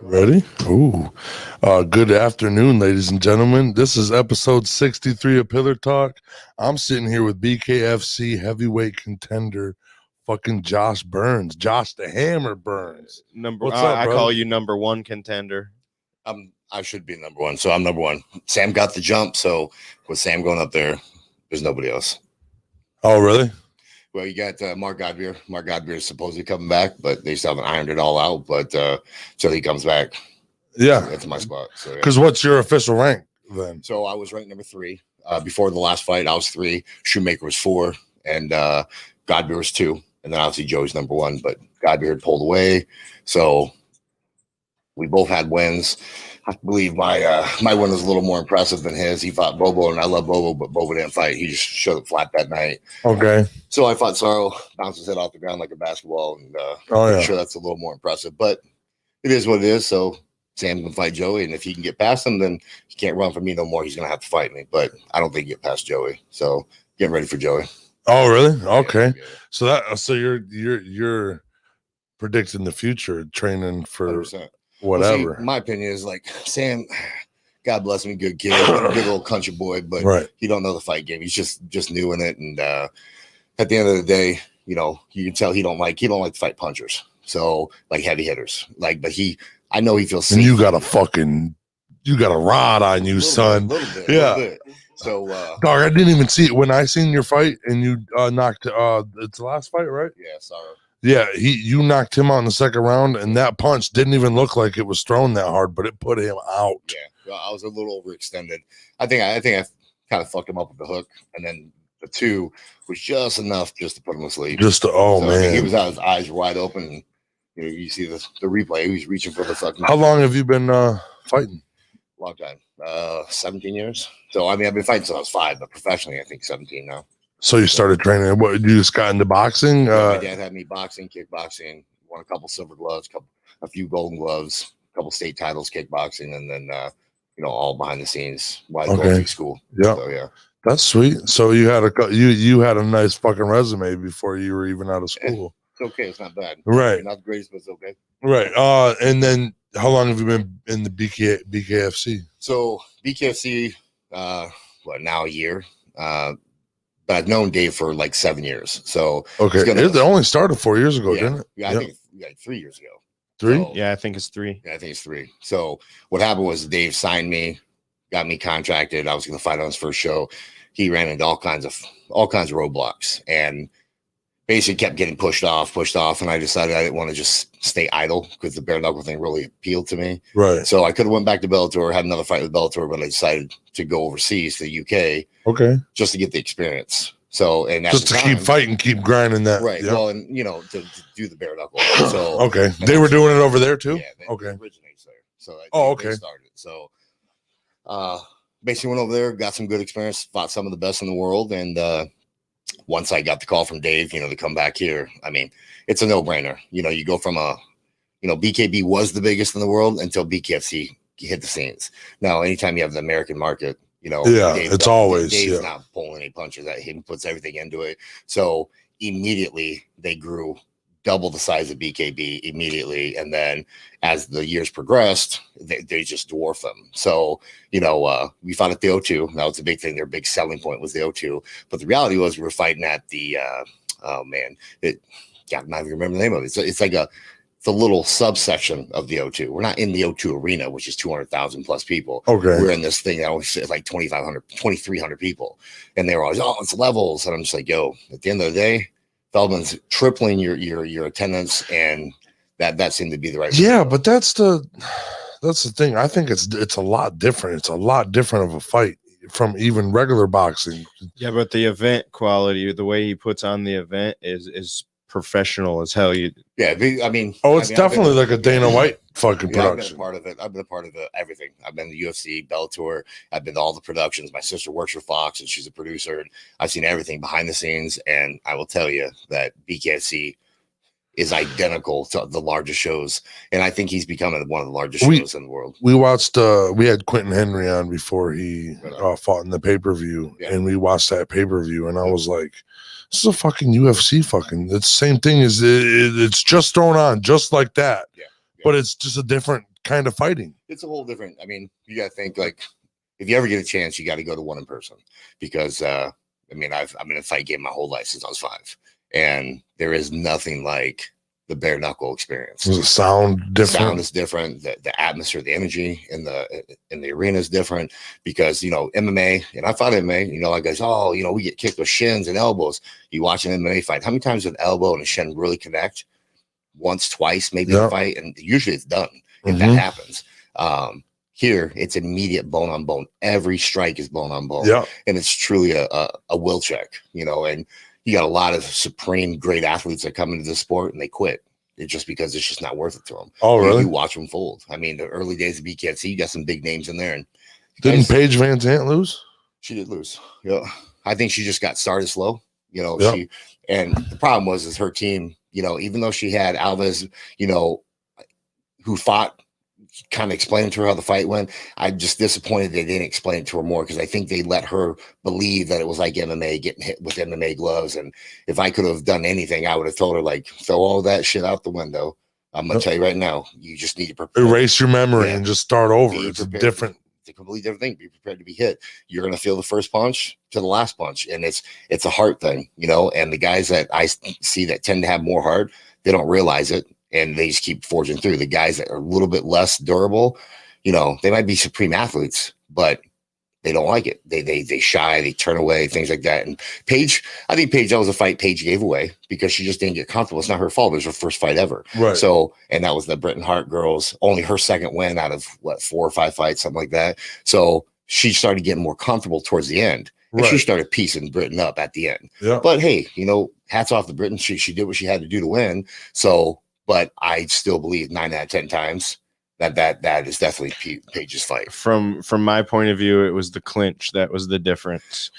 Ready? Ooh. Good afternoon, ladies and gentlemen. This is episode 63 of Pillar Talk. I'm sitting here with BKFC heavyweight contender, fucking Josh Burns. Josh the Hammer Burns. What's up, I call you number one contender. I should be number one, so I'm number one. Sam got the jump, so with Sam going up there, there's nobody else. Oh, really? Well, you got Mark Godbeer. Mark Godbeer is supposedly coming back, but they still haven't ironed it all out. But till he comes back, yeah, that's my spot. So, because what's your official rank then? So I was ranked number 3 before the last fight. I was 3. Shoemaker was 4, and Godbeer was 2, and then obviously Joey's number 1. But Godbeer had pulled away, so we both had wins. I believe my win was a little more impressive than his. He fought Bobo, and I love Bobo, but Bobo didn't fight. He just showed up flat that night. Okay. So I fought Sorrow, bounced his head off the ground like a basketball, and I'm sure that's a little more impressive. But it is what it is. So Sam can fight Joey, and if he can get past him, then he can't run from me no more. He's going to have to fight me. But I don't think he can get past Joey. So getting ready for Joey. Oh, really? Okay. Yeah. So you're predicting the future, training for 100%. Whatever. Well, see, my opinion is like Sam, God bless him, good kid, good little country boy, but he don't know the fight game. He's just new in it, and at the end of the day, you can tell he don't like to fight punchers. So like heavy hitters, but I know he feels. And you got a rod on you, son. Little bit. So dog, I didn't even see it when I seen your fight, and you knocked. It's the last fight, right? Yeah, sorry. Yeah, you knocked him out in the second round, and that punch didn't even look like it was thrown that hard, but it put him out. Yeah, I was a little overextended. I think I kind of fucked him up with the hook, and then the 2 was just enough just to put him to sleep. Man, he was out, his eyes were wide open. And, you see the replay. He was reaching for the fucking. How long have you been fighting? Long time, 17 years. So I mean, I've been fighting since I was 5, but professionally, I think 17 now. So you started training. What, you just got into boxing? My dad had me boxing, kickboxing, won a couple silver gloves, a few golden gloves, a couple state titles, kickboxing, and then all behind the scenes while I going through school. Yeah, so, yeah, that's sweet. So you had a nice fucking resume before you were even out of school. It's okay. It's not bad. Right. Not the greatest, but it's okay. Right. And then how long have you been in the BKFC? So BKFC, now a year. But I've known Dave for like 7 years. So it only started 4 years ago, didn't it? Yeah, I think like 3 years ago. 3? So, yeah, I think it's 3. Yeah, I think it's 3. So what happened was Dave signed me, got me contracted. I was going to fight on his first show. He ran into all kinds of roadblocks and basically kept getting pushed off. And I decided I didn't want to just stay idle because the bare knuckle thing really appealed to me. Right. So I could have went back to Bellator, had another fight with Bellator, but I decided to go overseas to the UK. Okay. Just to get the experience. So, and just to keep fighting, keep grinding that. Right. Yeah. Well, and to do the bare knuckle. So okay. They were doing it over there too? Yeah. They originates there. So okay. They started. So basically went over there, got some good experience, fought some of the best in the world. And once I got the call from Dave, to come back here, I mean, it's a no-brainer. You go from BKB was the biggest in the world until BKFC hit the scenes. Now, anytime you have the American market, Dave's not pulling any punches at him, puts everything into it. So immediately they grew double the size of BKB immediately. And then as the years progressed, they just dwarfed them. So, we fought at the O2. That was a big thing. Their big selling point was the O2. But the reality was we were fighting at the, I'm not even remember the name of it. It's like the little subsection of the O2. We're not in the O2 arena, which is 200,000 plus people. Okay. We're in this thing that only fits like 2,300 people. And they were always, it's levels. And I'm just like, yo, at the end of the day, Feldman's tripling your attendance, and that seemed to be the right. Yeah, but that's the thing. I think it's a lot different. It's a lot different of a fight from even regular boxing. Yeah, but the event quality, the way he puts on the event is professional as hell. It's definitely like a Dana White fucking production. I've been a part of everything. I've been to UFC, Bellator. I've been to all the productions. My sister works for Fox, and she's a producer. And I've seen everything behind the scenes. And I will tell you that BKFC is identical to the largest shows, and I think he's becoming one of the largest shows in the world. We watched. We had Quentin Henry on before he fought in the pay-per-view, and we watched that pay-per-view, and I was like, this is a fucking UFC fucking. It's the same thing as it's just thrown on just like that, but it's just a different kind of fighting. It's a whole different. I mean, you got to think like if you ever get a chance, you got to go to one in person because I mean, I've been in a fight game my whole life since I was 5, and there is nothing like the bare knuckle experience. Does it sound different? Sound is different. The atmosphere, the energy in the arena is different because MMA, and I fought MMA. Like guys, we get kicked with shins and elbows. You watch an MMA fight. How many times an elbow and a shin really connect? Once, twice, maybe in a fight, and usually it's done if that happens. Here, it's immediate bone on bone. Every strike is bone on bone, and it's truly a will check. And you got a lot of supreme great athletes that come into the sport and they quit. It's just because it's just not worth it to them. Oh, really? You watch them fold. I mean, the early days of BKFC, you got some big names in there. And didn't Paige Van Zandt lose? She did lose. Yeah, I think she just got started slow. She and the problem was her team. Even though she had Alves, who fought, kind of explained to her how the fight went. I'm just disappointed they didn't explain it to her more because I think they let her believe that it was like MMA, getting hit with MMA gloves. And if I could have done anything, I would have told her, like, throw all that shit out the window. I'm going to tell you right now, you just need to prepare. Erase your memory and just start over. It's a different. It's a completely different thing. Be prepared to be hit. You're going to feel the first punch to the last punch. And it's a heart thing, and the guys that I see that tend to have more heart, they don't realize it. And they just keep forging through. The guys that are a little bit less durable, they might be supreme athletes, but they don't like it. They shy, they turn away, things like that. And Paige, I think that was a fight Paige gave away because she just didn't get comfortable. It's not her fault. It was her first fight ever. Right. So, and that was the Britain Hart girls, only her second win out of 4 or 5 fights, something like that. So she started getting more comfortable towards the end. And she started piecing Britain up at the end. Yeah. But hey, hats off to Britain. She did what she had to do to win. So, but I still believe 9 out of 10 times that is definitely Paige's fight. From my point of view, it was the clinch that was the difference.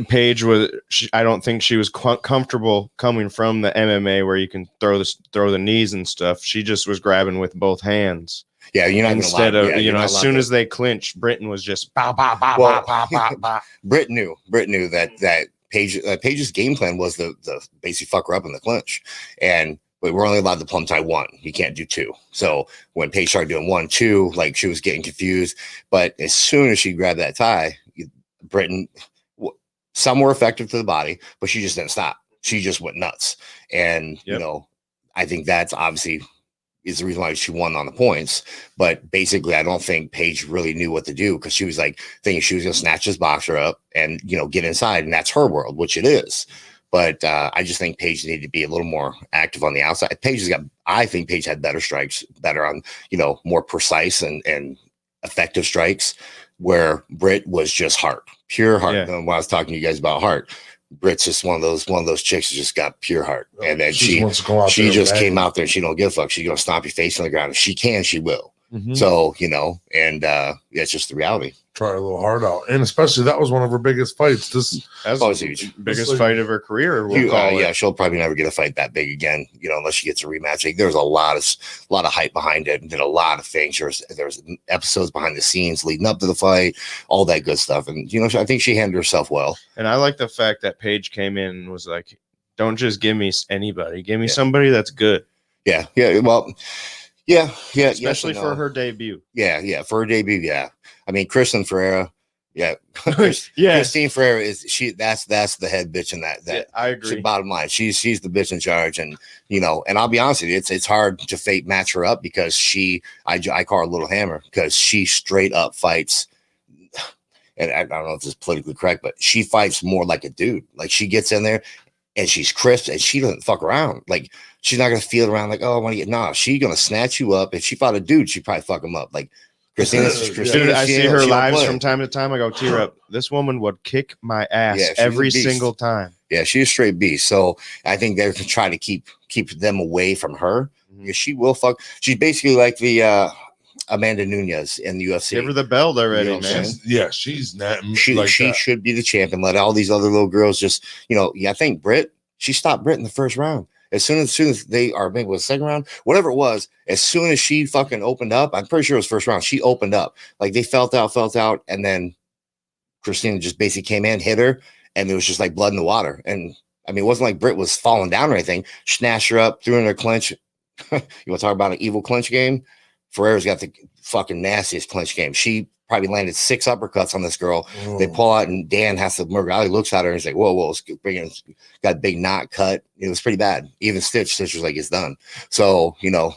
Paige was. I don't think she was comfortable coming from the MMA where you can throw the knees and stuff. She just was grabbing with both hands. Yeah, instead of as soon as they clinched, Britain was just bow bow bow bow bow bow bow. Britt knew that Paige's game plan was the basically fuck her up in the clinch, but we're only allowed to plum tie 1. You can't do 2. So when Paige started doing 1, 2, like she was getting confused. But as soon as she grabbed that tie, Britain, some were effective to the body, but she just didn't stop. She just went nuts. And, I think that's obviously is the reason why she won on the points. But basically, I don't think Paige really knew what to do because she was like thinking she was going to snatch this boxer up and, get inside. And that's her world, which it is. But I just think Paige needed to be a little more active on the outside. I think Paige had better strikes, better on, more precise and effective strikes, where Britt was just heart, pure heart. Yeah. When I was talking to you guys about heart, Britt's just one of those chicks who just got pure heart. And then she just came out there and she don't give a fuck. She's going to stomp your face on the ground. If she can, she will. Mm-hmm. So, that's just the reality. Try a little hard out. And especially that was one of her biggest fights. This was huge. Biggest fight of her career. Yeah, she'll probably never get a fight that big again, unless she gets a rematch. Like, there's a lot of hype behind it and did a lot of things. There's episodes behind the scenes leading up to the fight, all that good stuff. And, I think she handled herself well. And I like the fact that Paige came in and was like, don't just give me anybody. Give me somebody that's good. Yeah. Yeah. Well, yeah, especially for her debut. Yeah, for her debut. Yeah, I mean, Kristen Ferreira. Yeah, Christine Ferreira is that's the head bitch in that. Yeah, I agree. Bottom line, she's the bitch in charge, and and I'll be honest with you, it's hard to fake match her up because I call her Little Hammer because she straight up fights. And I don't know if this is politically correct, but she fights more like a dude. Like she gets in there. And she's crisp and she doesn't fuck around. Like she's not gonna feel around like, oh, I want to get she's gonna snatch you up. If she fought a dude, she'd probably fuck him up. Like Christina, dude, I see her lives from time to time. I go, tear up. This woman would kick my ass every single time. Yeah, she's a straight beast. So I think they're trying to keep them away from her. Because she will fuck. She's basically like the Amanda Nunez in the UFC. Give her the belt already, man. Yeah, she's not. She should be the champion. Let all these other little girls just, I think Britt, she stopped Britt in the first round. As soon as they are, maybe it was second round, whatever it was, as soon as she fucking opened up, I'm pretty sure it was first round. She opened up. Like they felt out, and then Christina just basically came in, hit her, and it was just like blood in the water. And I mean, it wasn't like Britt was falling down or anything. Snatched her up, threw in her clinch. You want to talk about an evil clinch game? Ferrera's got the fucking nastiest clinch game. She probably landed 6 uppercuts on this girl. Oh. They pull out, and Dan has to. Murgali looks at her and he's like, "Whoa, got a big knot cut." It was pretty bad. Even Stitch was like, "It's done." So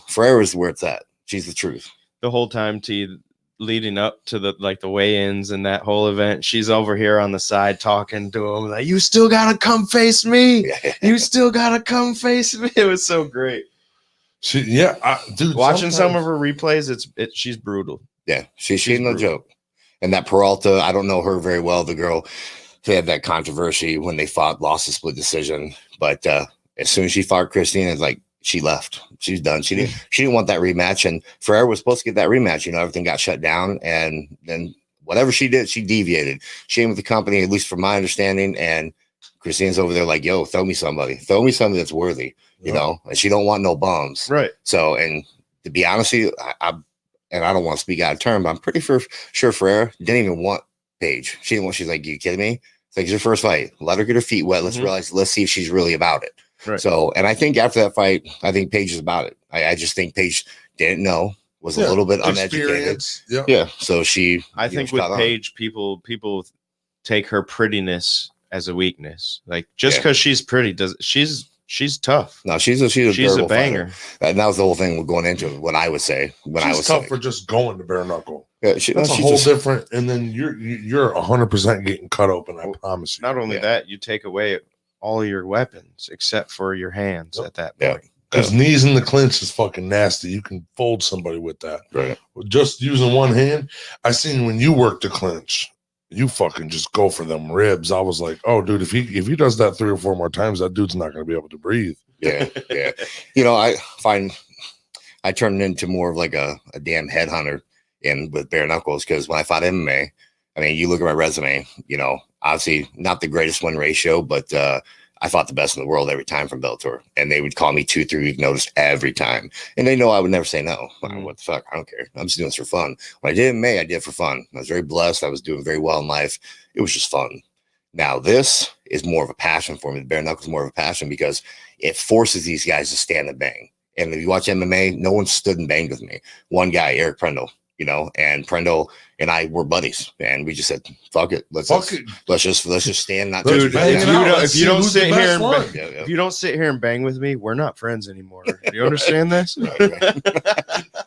Ferrera's where it's at. She's the truth. The whole time, leading up to the weigh-ins and that whole event, she's over here on the side talking to him like, "You still gotta come face me. You still gotta come face me." It was so great. Dude. Watching some of her replays, she's brutal. Yeah, she's no joke. And that Peralta, I don't know her very well. The girl, they had that controversy when they lost a split decision. But as soon as she fought Christine, it's like she left. She's done. She didn't want that rematch. And Ferrer was supposed to get that rematch. Everything got shut down. And then whatever she did, she deviated. She ain't with the company, at least from my understanding. And Christine's over there like, "Yo, throw me somebody that's worthy," and she don't want no bums. Right. So, and to be honest with you, and I don't want to speak out of turn, but I'm pretty sure Ferrer didn't even want Paige. She didn't want. She's like, "You kidding me?" It's like, it's your first fight. Let her get her feet wet. Let's see if she's really about it. Right. So, and I think after that fight, I think Paige is about it. I just think Paige didn't know, was a little bit uneducated. Yeah. So I think with Paige, people take her prettiness as a weakness. Like just because she's pretty, she's tough. No, she's a banger. And that was the whole thing with going into it. What I would say when she's I was tough for just going to bare knuckle. Yeah, that's a whole different. And then you're 100% getting cut open. I promise you. Not only that, you take away all your weapons except for your hands at that point. Because knees in the clinch is fucking nasty. You can fold somebody with that. Right. Just using one hand. I seen when you work the clinch, you fucking just go for them ribs. I was like, oh, dude, if he does that 3 or 4 more times, that dude's not going to be able to breathe. Yeah. I find I turned into more of like a damn headhunter with bare knuckles, because when I fought MMA, I mean, you look at my resume, obviously not the greatest win ratio, but I fought the best in the world every time from Bellator, and they would call me 2-3 week notice every time, and they know I would never say no. What the fuck? I don't care. I'm just doing this for fun. When I did MMA, I did it for fun. I was very blessed. I was doing very well in life. It was just fun. Now this is more of a passion for me. The bare knuckles is more of a passion because it forces these guys to stand and bang. And if you watch MMA, no one stood and banged with me. One guy, Eric Prendel, and Prendel and I were buddies, and we just said, "Fuck it, let's just stand." Not dude. If you don't sit here and if you don't sit here and bang with me, we're not friends anymore. Do you understand this? Right.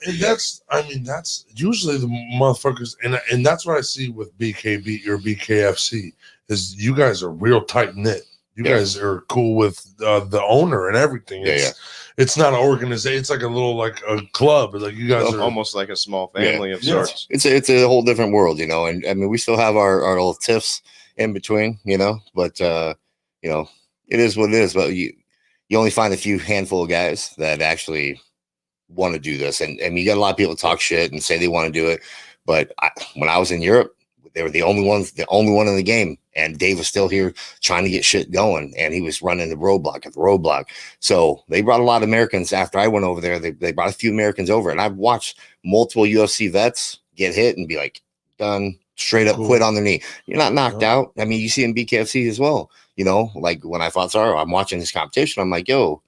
And that's usually the motherfuckers, and that's what I see with BKB or BKFC is you guys are real tight knit. You guys are cool with the owner and everything. It's not an organization. It's like a little a club. Like you guys are almost like a small family of sorts. It's a whole different world, And I mean, we still have our little tiffs in between, But it is what it is. But you only find a few handful of guys that actually want to do this, and you got a lot of people talk shit and say they want to do it. But when I was in Europe, they were the only one in the game. And Dave was still here trying to get shit going. And he was running the roadblock. So they brought a lot of Americans after I went over there. They brought a few Americans over. And I've watched multiple UFC vets get hit and be like, done, straight up quit on their knee. You're not knocked out. I mean, you see in BKFC as well. Like when I fought Zaro, I'm watching this competition. I'm like, yo,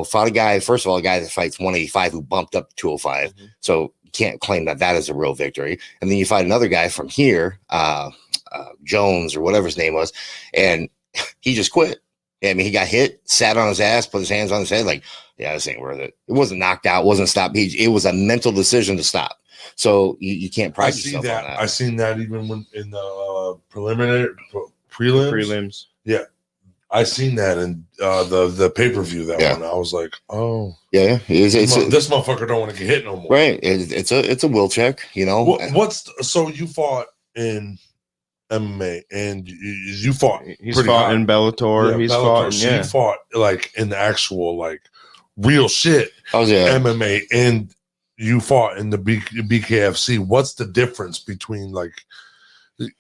fought a guy, first of all, a guy that fights 185 who bumped up to 205. So can't claim that is a real victory. And then you fight another guy from here, Jones or whatever his name was, and he just quit. I mean, he got hit, sat on his ass, put his hands on his head, like, yeah, this ain't worth it. It wasn't knocked out, wasn't stopped. It was a mental decision to stop. So you can't pride yourself on that. I seen that even when in the prelims. Yeah. I seen that in the pay-per-view one. I was like, oh yeah, this motherfucker don't want to get hit no more. Right. It's a will check, So you fought in MMA and you fought. He's fought in Bellator. Yeah, he's Bellator. fought. So you fought like in the actual real shit. MMA, and you fought in the BKFC. What's the difference between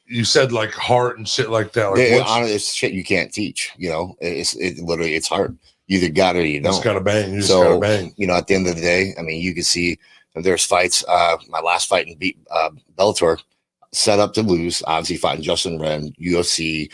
you said heart and shit like that? It's shit you can't teach. It's literally it's hard. You either got it or you don't. You just gotta bang. You just gotta bang. At the end of the day, I mean, you can see there's fights. My last fight in Bellator, set up to lose. Obviously, fighting Justin Wren, UFC,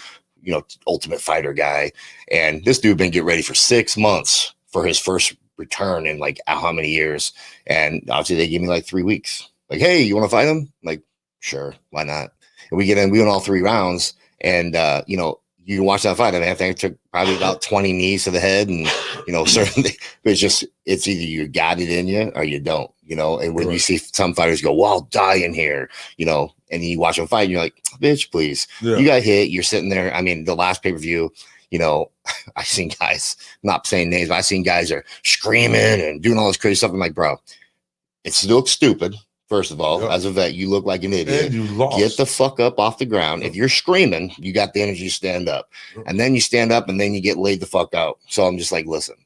Ultimate Fighter guy, and this dude been getting ready for 6 months for his first return in like how many years. And obviously they gave me like 3 weeks. Like, hey, you want to fight him? I'm like, sure, why not? And we went all 3 rounds, and you know, you can watch that fight. I mean, I think I took probably about 20 knees to the head, and you know, certainly it's either you got it in you or you don't, you know. And when you see some fighters go, well, I'll die in here, you know, and you watch them fight, and you're like, bitch, please. You got hit, you're sitting there. I mean, the last pay-per-view, you know, I seen guys, not saying names, but I seen guys are screaming and doing all this crazy stuff. I'm like, bro, it looks stupid. First of all, as a vet, you look like an idiot. And you lost. Get the fuck up off the ground. If you're screaming, you got the energy to stand up. And then you stand up and then you get laid the fuck out. So I'm just like, listen,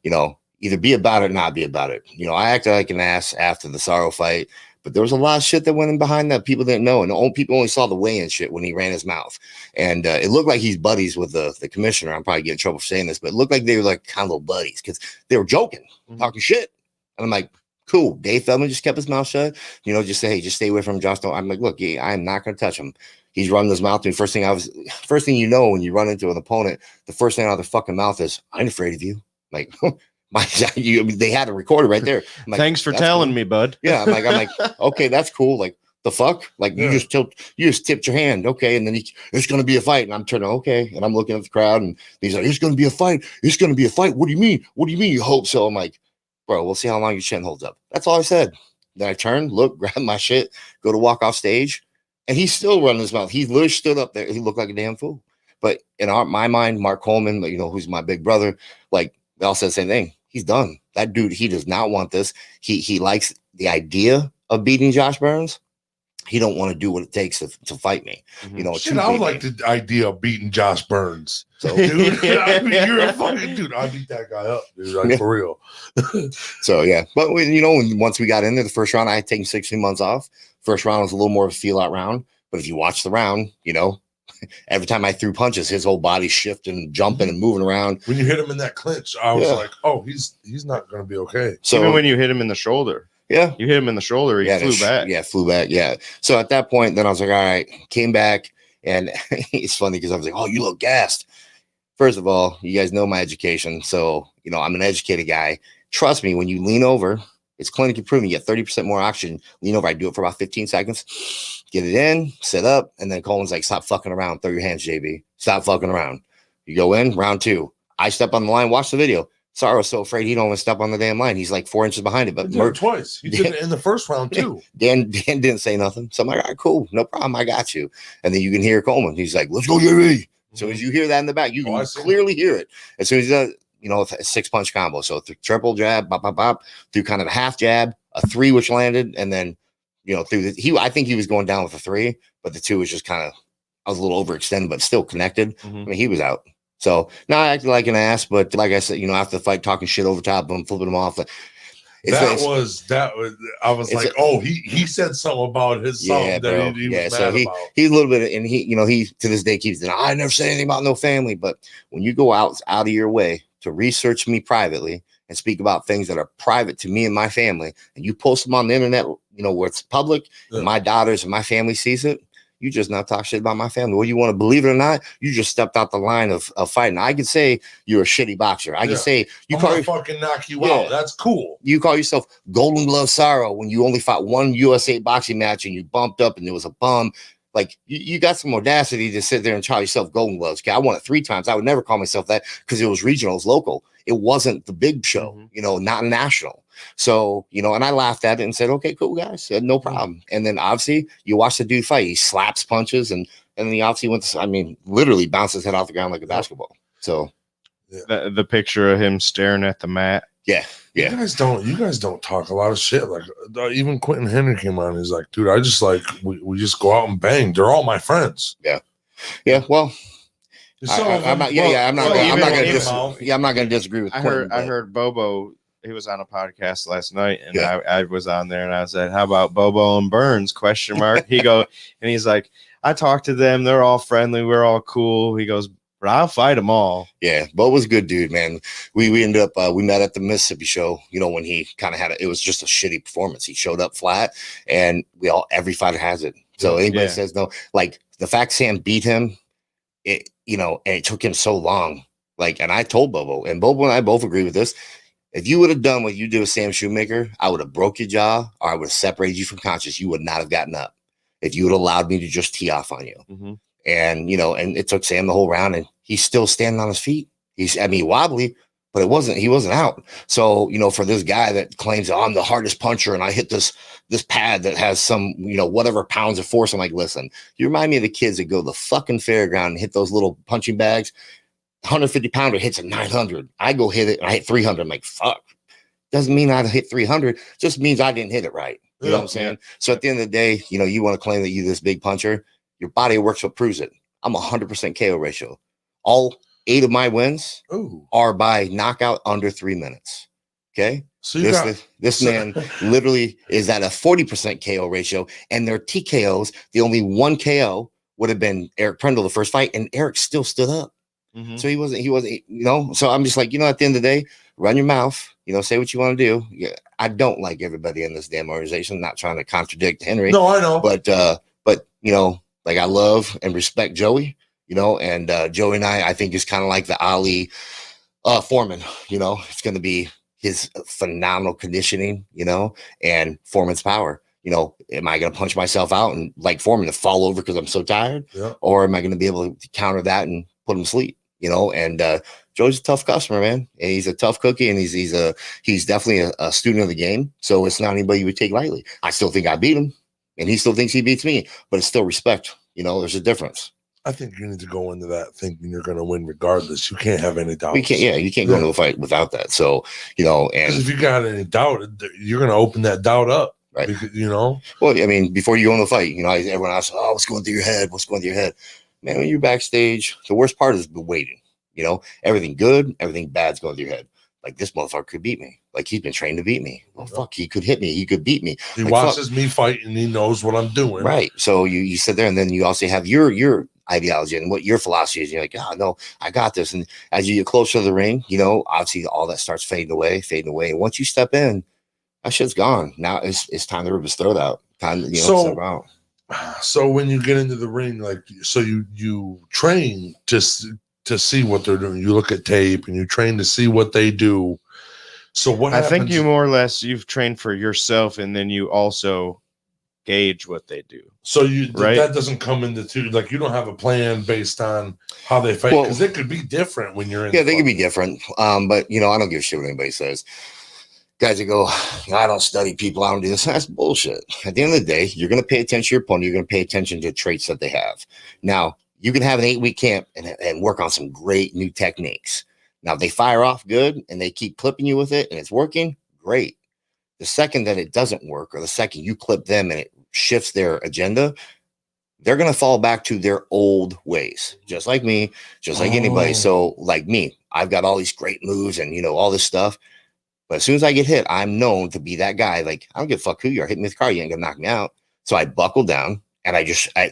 you know, either be about it or not be about it. You know, I acted like an ass after the Sorrow fight, but there was a lot of shit that went in behind that people didn't know. And people only saw the weigh-in shit when he ran his mouth. And it looked like he's buddies with the commissioner. I'm probably getting in trouble for saying this, but it looked like they were like kind of little buddies because they were joking, talking shit. And I'm like, cool. Dave Feldman just kept his mouth shut. You know, just say, hey, just stay away from Josh. I'm like, look, I'm not going to touch him. He's running his mouth. And first thing you know, when you run into an opponent, the first thing out of their fucking mouth is, I'm afraid of you. Like, they had it recorded right there. Like, thanks for telling me, bud. Yeah. I'm like, okay, that's cool. Like, the fuck? Like, you just tipped your hand. Okay. And then it's going to be a fight. And I'm turning, okay. And I'm looking at the crowd, and he's like, it's going to be a fight. It's going to be a fight. What do you mean? What do you mean you hope so? I'm like, bro, we'll see how long your chin holds up. That's all I said. Then I turned, looked, grabbed my shit, go to walk off stage, and he's still running his mouth. He literally stood up there. He looked like a damn fool. But in my mind, Mark Coleman, you know, who's my big brother, like, they all said the same thing. He's done. That dude, he does not want this. He likes the idea of beating Josh Burns. He don't want to do what it takes to fight me. You know, shit, I would like the idea of beating Josh Burns. So, dude, I mean, you're a fucking dude. I beat that guy up, dude. Like, for real. So yeah, but you know, once we got in there, the first round, I had taken 16 months off. First round was a little more of a feel out round. But if you watch the round, you know, every time I threw punches, his whole body's shifting, jumping, and moving around. When you hit him in that clinch, I was like, oh, he's not going to be okay. So even when you hit him in the shoulder. Yeah. You hit him in the shoulder, he flew back. Yeah, flew back. Yeah. So at that point, then I was like, all right, came back. And it's funny because I was like, oh, you look gassed. First of all, you guys know my education. So, you know, I'm an educated guy. Trust me, when you lean over, it's clinically proven. You get 30% more oxygen. Lean over. I do it for about 15 seconds. Get it in, sit up. And then Coleman's like, stop fucking around. Throw your hands, JB. Stop fucking around. You go in, round 2. I step on the line, watch the video. Sorry, I was so afraid he don't even step on the damn line. He's like 4 inches behind it. But he did it twice. He did it in the first round too. Dan didn't say nothing. So I'm like, all right, cool, no problem. I got you. And then you can hear Coleman. He's like, let's go, JB. So as you hear that in the back, you can clearly hear it. As soon as he does, you know, a 6-punch combo. So triple jab, bop, bop, bop, through kind of a half jab, a 3 which landed, and then, you know, through I think he was going down with a 3, but the 2 was just kind of, I was a little overextended, but still connected. I mean, he was out. So now I acted like an ass, but like I said, you know, after the fight, talking shit over top of him, flipping him off. Like, I was like, oh, he said something about his song that he was mad about. He's a little bit, and he to this day keeps denying, I never said anything about no family. But when you go out of your way to research me privately and speak about things that are private to me and my family, and you post them on the internet, you know, where it's public, and my daughters and my family sees it, you just not talk shit about my family. Whether you want to believe it or not, you just stepped out the line of fighting. I could say you're a shitty boxer. I could say I'm gonna fucking knock you out. That's cool. You call yourself Golden Glove Sorrow when you only fought 1 USA boxing match and you bumped up and there was a bum. Like, you got some audacity to sit there and call yourself Golden Gloves. Okay, I won it 3 times. I would never call myself that because it was regional, it was local. It wasn't the big show, you know, not national. So, you know, and I laughed at it and said, okay, cool, guys, no problem. And then obviously you watch the dude fight. He slaps punches and then he obviously literally bounced his head off the ground like a basketball. So the picture of him staring at the mat. Yeah. You guys don't talk a lot of shit. Like, even Quentin Henry came on. He's like, dude, I just like, we just go out and bang. They're all my friends. Yeah. Yeah. Well, I'm not going to disagree with Quentin. I heard Bobo, he was on a podcast last night, and I was on there, and I said, how about Bobo and Burns, ? And he's like, I talked to them. They're all friendly. We're all cool. He goes, but I'll fight them all. Yeah, Bobo's a good dude, man. We ended up, we met at the Mississippi show, you know, when he kind of it was just a shitty performance. He showed up flat, and every fighter has it. So anybody says no, like the fact Sam beat him, and it took him so long. Like, and I told Bobo, and Bobo and I both agree with this. If you would have done what you did with Sam Shoemaker, I would have broke your jaw or I would have separated you from conscious. You would not have gotten up if you would have allowed me to just tee off on you. Mm-hmm. And, and it took Sam the whole round and he's still standing on his feet. Wobbly, but he wasn't out. So, for this guy that claims I'm the hardest puncher and I hit this pad that has some, whatever pounds of force. I'm like, listen, you remind me of the kids that go to the fucking fairground and hit those little punching bags. 150 pounder hits at 900. I go hit it and I hit 300. I'm like, fuck. Doesn't mean I hit 300. Just means I didn't hit it right. You know what I'm saying? Yeah. So at the end of the day, you want to claim that you're this big puncher. Your body of work's what proves it. I'm 100% KO ratio. All 8 of my wins are by knockout under 3 minutes. Okay. So this man literally is at a 40% KO ratio, and their TKOs, the only one KO would have been Eric Prendle the first fight, and Eric still stood up. Mm-hmm. So he wasn't, so I'm just like, at the end of the day, run your mouth, say what you want to do. Yeah, I don't like everybody in this damn organization, not trying to contradict Henry. No, I know. But I love and respect Joey, and Joey and I think is kind of like the Ali Foreman, it's going to be his phenomenal conditioning, and Foreman's power. Am I going to punch myself out and like Foreman to fall over because I'm so tired? Yeah. Or am I going to be able to counter that and put him to sleep? And Joey's a tough customer, man. And he's a tough cookie, and he's definitely a student of the game. So it's not anybody you would take lightly. I still think I beat him, and he still thinks he beats me, but it's still respect. There's a difference. I think you need to go into that thinking you're going to win regardless. You can't have any doubt. You can't go into a fight without that. So, and if you got any doubt, you're going to open that doubt up. Right. Because, Well, before you go in the fight, everyone asks, oh, what's going through your head? What's going through your head? Man, when you're backstage, the worst part is the waiting. Everything good, everything bad's going through your head. Like, this motherfucker could beat me. Like, he's been trained to beat me. Well, fuck, he could hit me. He could beat me. He watches me fight, and he knows what I'm doing. Right. So you sit there, and then you also have your ideology and what your philosophy is. You're like, oh, no, I got this. And as you get closer to the ring, obviously all that starts fading away. And once you step in, that shit's gone. Now it's time to rip his throat out. Time to, step out. So when you get into the ring, you train to see what they're doing. You look at tape and you train to see what they do. So what happens? I think you more or less you've trained for yourself, and then you also gauge what they do. So that doesn't come into you don't have a plan based on how they fight, because it could be different when you're in. Yeah, they could be different. But I don't give a shit what anybody says. Guys that go, I don't study people, I don't do this. That's bullshit. At the end of the day, you're going to pay attention to your opponent. You're going to pay attention to traits that they have. Now, you can have an 8-week camp and work on some great new techniques. Now, if they fire off good and they keep clipping you with it and it's working, great. The second that it doesn't work, or the second you clip them and it shifts their agenda, they're going to fall back to their old ways, just like me, just like anybody. So like me, I've got all these great moves and, all this stuff. But as soon as I get hit, I'm known to be that guy. Like, I don't give a fuck who you are. Hit me with a car. You ain't going to knock me out. So I buckle down, and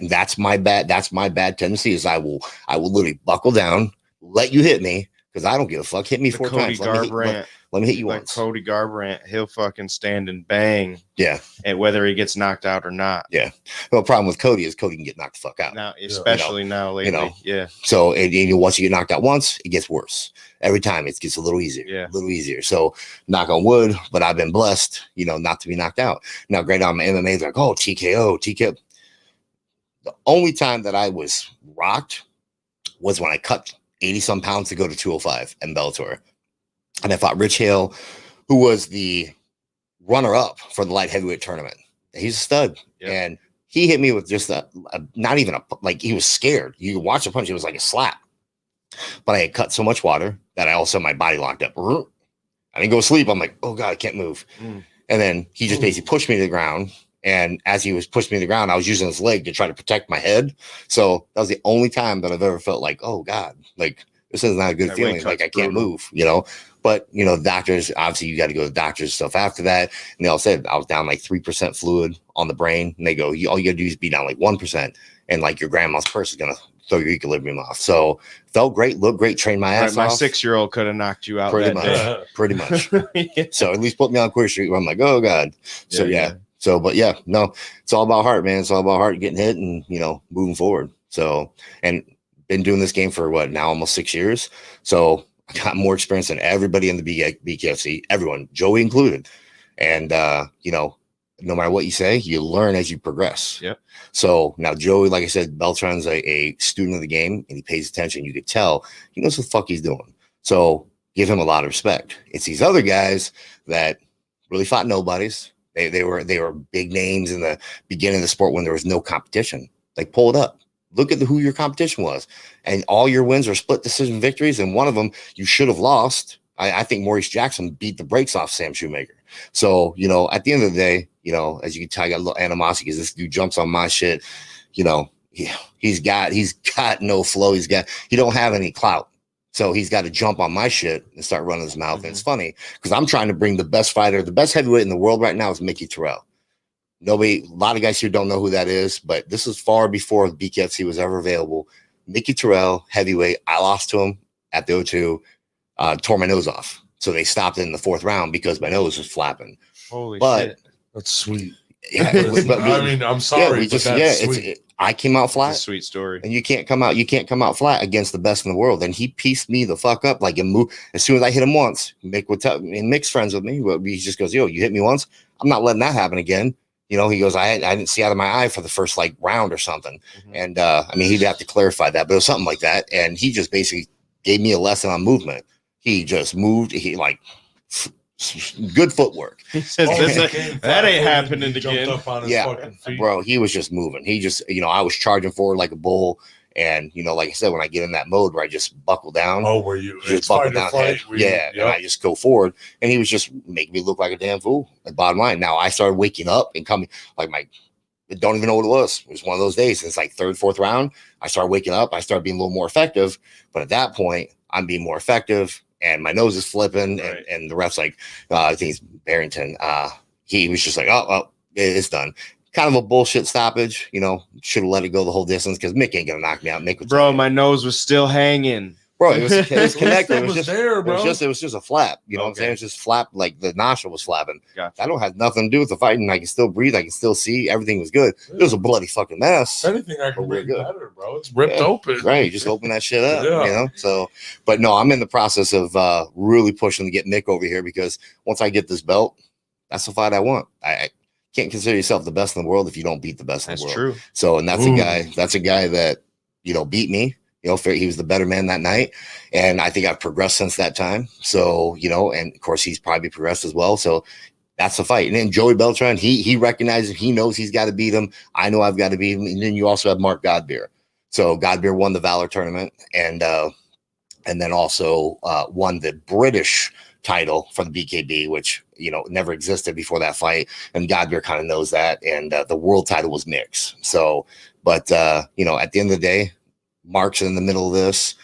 that's my bad. That's my bad tendency is I will literally buckle down, let you hit me, because I don't give a fuck. Hit me 4 times. Let me hit you once. Cody Garbrandt, he'll fucking stand and bang. Yeah. And whether he gets knocked out or not. Yeah. Well, the problem with Cody is Cody can get knocked the fuck out. Now, especially now lately. Yeah. So once you get knocked out once, it gets worse. Every time it gets a little easier. Yeah. A little easier. So knock on wood, but I've been blessed, not to be knocked out. Now, great on my MMA, they're like, oh, TKO. The only time that I was rocked was when I cut 80 some pounds to go to 205 in Bellator. And I fought Rich Hale, who was the runner-up for the light heavyweight tournament. He's a stud. Yep. And he hit me with just not even he was scared. You could watch the punch. It was like a slap. But I had cut so much water that my body locked up. I didn't go to sleep. I'm like, oh God, I can't move. And then he just basically pushed me to the ground. And as he was pushing me to the ground, I was using his leg to try to protect my head. So that was the only time that I've ever felt like, oh God, this is not a good feeling. Like I can't move, But, doctors, obviously you got to go to the doctors and stuff after that. And they all said I was down 3% fluid on the brain. And they go, all you got to do is be down 1%. And your grandma's purse is going to throw your equilibrium off. So felt great, looked great, trained my ass off. My 6-year-old could have knocked you out pretty much. Yeah. So at least put me on Queer Street where I'm like, oh God. So yeah. So, but yeah, no, it's all about heart, man. It's all about heart getting hit and, moving forward. So, and been doing this game for now almost 6 years. So I got more experience than everybody in the BKFC, everyone, Joey included. And, you know, no matter what you say, you learn as you progress. Yep. So now Joey, like I said, Beltran's a student of the game and he pays attention. You could tell he knows what the fuck he's doing. So give him a lot of respect. It's these other guys that really fought nobodies. They were big names in the beginning of the sport when there was no competition. Like, pull it up. Look at who your competition was. And all your wins are split decision victories. And one of them you should have lost. I think Maurice Jackson beat the brakes off Sam Shoemaker. So, you know, at the end of the day, you know, as you can tell, I got a little animosity because this dude jumps on my shit. You know, he's got no flow. He don't have any clout. So he's got to jump on my shit and start running his mouth. And it's funny because I'm trying to bring the best fighter, the best heavyweight in the world right now is Mickey Terrell. A lot of guys here don't know who that is, but this is far before the BKFC was ever available. Mickey Terrell, heavyweight. I lost to him at the O2, tore my nose off. So they stopped it in the 4th round because my nose was flapping. Holy shit. That's sweet. Yeah, I mean, I'm sorry, but that's sweet. I came out flat. It's a sweet story. And you can't come out flat against the best in the world. And he pieced me the fuck up. Like, as soon as I hit him once, Mick would tell me, and Mick's friends with me. He just goes, yo, you hit me once. I'm not letting that happen again. You know, he goes, I didn't see out of my eye for the first like round or something. And I mean, he'd have to clarify that, but it was something like that. And he just basically gave me a lesson on movement. He just moved. He like good footwork. He says, that ain't happening again. Yeah, bro, he was just moving. He just, you know, I was charging forward like a bull. And, you know, like I said, when I get in that mode where I just buckle down. Oh, were you? Just buckle down. Yeah. And I just go forward. And he was just making me look like a damn fool. At bottom line. Now I started waking up and coming like I don't even know what it was. It was one of those days. It's like 3rd, 4th round. I started waking up. I started being a little more effective. But at that point, I'm being more effective. And my nose is flipping. Right. And the ref's like, I think it's Barrington. He was just like, oh, it's done. Kind of a bullshit stoppage, you know. Should have let it go the whole distance because Mick ain't gonna knock me out. Mick, bro, my nose was still hanging. Bro, it was connected. It was just there, bro. It was just a flap. You know what I'm saying? It's just flap, like the nostril was flapping. Gotcha. I don't have nothing to do with the fighting. I can still breathe. I can still see. Everything was good. It was a bloody fucking mess. Anything I can make better, bro. It's ripped open. Right, just open that shit up. You know. So, but no, I'm in the process of really pushing to get Mick over here because once I get this belt, that's the fight I want. I can't consider yourself the best in the world if you don't beat the best in the world. That's true. So, and that's a guy that, you know, beat me. You know, he was the better man that night. And I think I've progressed since that time. So, you know, and of course he's probably progressed as well. So that's the fight. And then Joey Beltran, he recognizes, he knows he's got to beat him. I know I've got to beat him. And then you also have Mark Godbeer. So Godbeer won the Valor tournament and then also won the British title for the BKB, which, you know, never existed before that fight. And Godbeer kind of knows that. And the world title was Mick's. So, but, you know, at the end of the day, Mark's in the middle of this,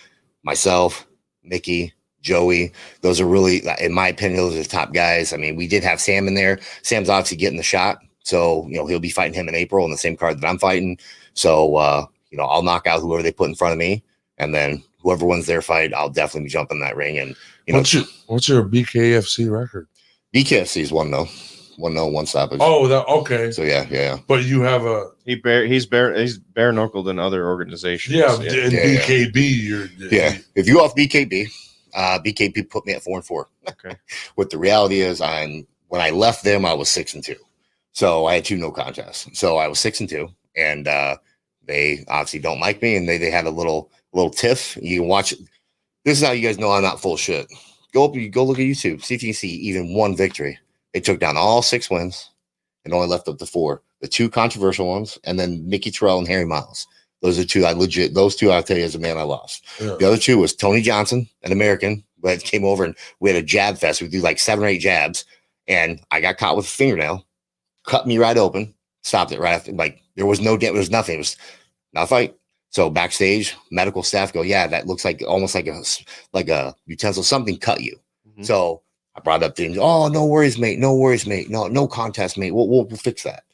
myself, Mickey, Joey. Those are really, in my opinion, those are the top guys. I mean, we did have Sam in there. Sam's obviously getting the shot. So, you know, he'll be fighting him in April on the same card that I'm fighting. So, you know, I'll knock out whoever they put in front of me. And then whoever wins their fight, I'll definitely be jumping in that ring. And, you know, what's your BKFC record? BKFC is 1-0. 1-0, 1 stoppage. Oh, okay. So yeah. But you have he's bare knuckled in other organizations. Yeah, in BKB, yeah. If you off BKB, BKB put me at 4-4. Okay. What the reality is, when I left them, I was 6-2. So I had 2 no contests. So I was 6-2, and they obviously don't like me, and they had a little tiff. You can watch it. This is how you guys know I'm not full shit. Go look at YouTube. See if you can see even one victory. They took down all 6 wins and only left up to 4. The 2 controversial ones, and then Mickey Terrell and Harry Miles. Those are 2 those 2 I'll tell you as a man I lost. Yeah. The other 2 was Tony Johnson, an American, but came over and we had a jab fest. We do like 7 or 8 jabs, and I got caught with a fingernail, cut me right open, stopped it right after. Like there was nothing. It was not a fight. So backstage, medical staff go, yeah, that looks like almost like a utensil, something cut you. Mm-hmm. So I brought up things. Oh, no worries, mate. No worries, mate. No contest, mate. We'll fix that.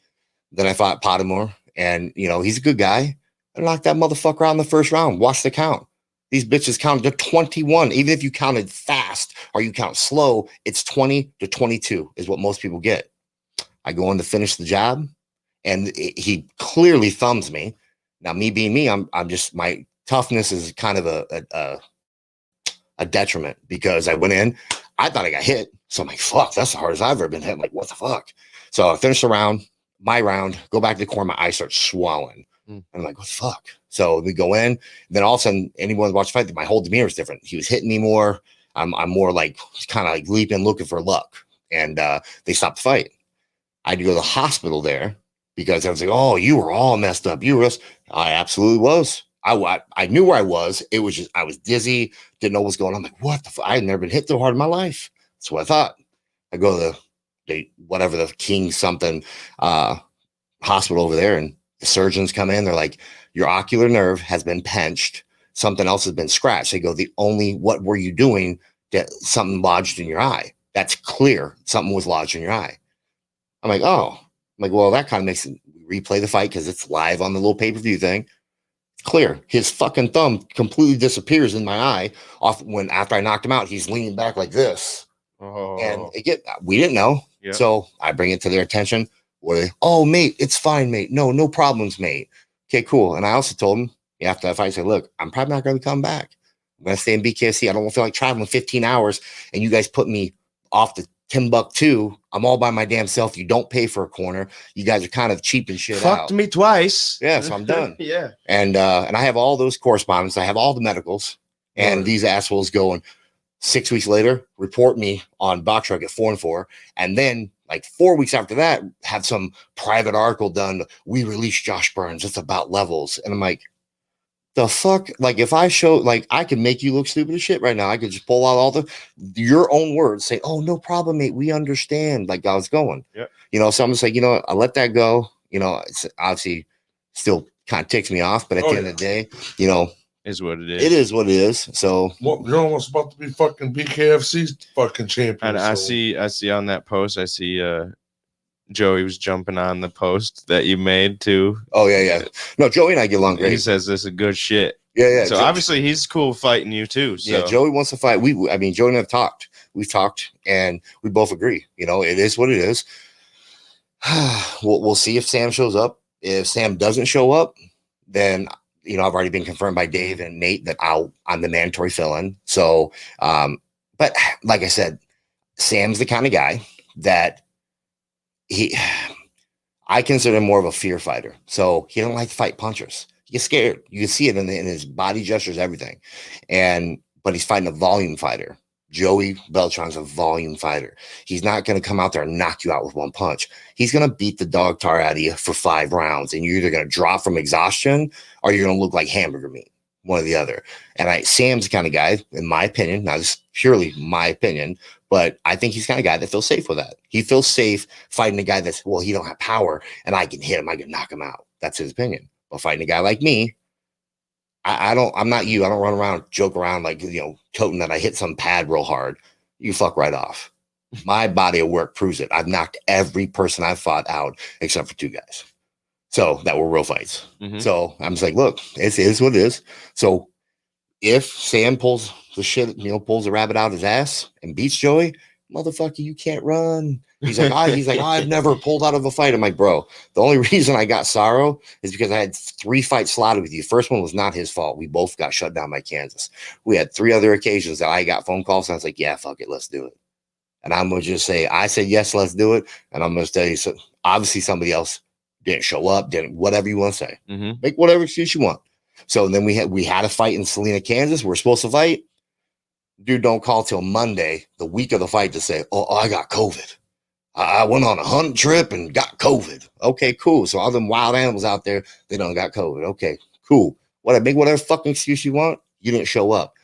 Then I fought Pottermore, and you know he's a good guy. I knocked that motherfucker out in the first round. Watch the count. These bitches counted to 21. Even if you counted fast or you count slow, it's 20 to 22 is what most people get. I go in to finish the job, and he clearly thumbs me. Now, me being me, I'm just, my toughness is kind of a a detriment because I went in, I thought I got hit. So I'm like, fuck, that's the hardest I've ever been hit. I'm like, what the fuck? So I finished my round, go back to the corner, my eyes start swelling. I'm like, what the fuck? So we go in, then all of a sudden, anyone watch the fight, my whole demeanor is different. He was hitting me more. I'm more like kind of like leaping, looking for luck. And they stopped the fight. I had to go to the hospital there because I was like, oh, you were all messed up. I absolutely was. I knew where I was. It was just, I was dizzy, didn't know what was going on. I'm like, what the fuck? I had never been hit so hard in my life. That's what I thought. I go to whatever the King something hospital over there, and the surgeons come in. They're like, your ocular nerve has been pinched. Something else has been scratched. They go, what were you doing that something lodged in your eye? That's clear. Something was lodged in your eye. I'm like, oh. I'm like, well, that kind of makes it replay the fight because it's live on the little pay-per-view thing. It's clear. His fucking thumb completely disappears in my eye after I knocked him out, he's leaning back like this. Oh. And we didn't know. Yep. So I bring it to their attention. Oh, mate, it's fine, mate. No problems, mate. Okay, cool. And I also told him after that fight, I said, look, I'm probably not going to come back. I'm going to stay in BKFC. I don't feel like traveling 15 hours and you guys put me off the Timbuktu. I'm all by my damn self. You don't pay for a corner. You guys are kind of cheap and shit. Fucked me twice. Yeah, so I'm done. Yeah. And I have all those correspondence. I have all the medicals. And these assholes going 6 weeks later, report me on Box Truck at 4-4. And then like 4 weeks after that, have some private article done. We released Josh Burns. It's about levels. And I'm like, the fuck? Like, if I show, like, I can make you look stupid as shit right now. I could just pull out all your own words, say, oh, no problem, mate. We understand. Like, I was going. Yeah. So I'm just like, I let that go. It's obviously still kind of ticks me off. But at the end of the day, is what it is. It is what it is. So you're almost about to be fucking BKFC's fucking champion. And I see on that post, I see Joey was jumping on the post that you made too. Oh yeah. No, Joey and I get along great. He says this is good shit. Yeah. So obviously he's cool fighting you too. So. Yeah, Joey wants to fight. Joey and I have talked. We've talked and we both agree. It is what it is. We'll see if Sam shows up. If Sam doesn't show up, then I've already been confirmed by Dave and Nate that I'm the mandatory fill-in. So, but like I said, Sam's the kind of guy that I consider him more of a fear fighter. So he don't like to fight punchers. He gets scared. You can see it in his body gestures, everything. But he's fighting a volume fighter. Joey Beltran's a volume fighter. He's not going to come out there and knock you out with one punch. He's going to beat the dog tar out of you for 5 rounds, and you're either going to drop from exhaustion or you're going to look like hamburger meat, one or the other. And Sam's the kind of guy, in my opinion, now this is purely my opinion, but I think he's the kind of guy that feels safe with that. He feels safe fighting a guy that's, he don't have power, and I can hit him, I can knock him out. That's his opinion. But fighting a guy like me, I'm not you. I don't run around, joke around like, toting that I hit some pad real hard. You fuck right off. My body of work proves it. I've knocked every person I've fought out except for 2 guys. So that were real fights. Mm-hmm. So I'm just like, look, it is what it is. So if Sam pulls the rabbit out of his ass and beats Joey, motherfucker, you can't run. He's like, I've never pulled out of a fight. I'm like, bro, the only reason I got Sorrow is because I had 3 fights slotted with you. First one was not his fault. We both got shut down by Kansas. We had 3 other occasions that I got phone calls, and I was like, yeah, fuck it, let's do it. And I'm going to just say, I said, yes, let's do it. And I'm going to tell you, so obviously somebody else didn't show up, didn't, whatever you want to say. Mm-hmm. Make whatever excuse you want. So then we had a fight in Salina, Kansas. We're supposed to fight. Dude don't call till Monday, the week of the fight, to say, oh, I got COVID. I went on a hunting trip and got COVID. Okay, cool. So all them wild animals out there, they don't got COVID. Okay, cool. Make whatever fucking excuse you want. You didn't show up.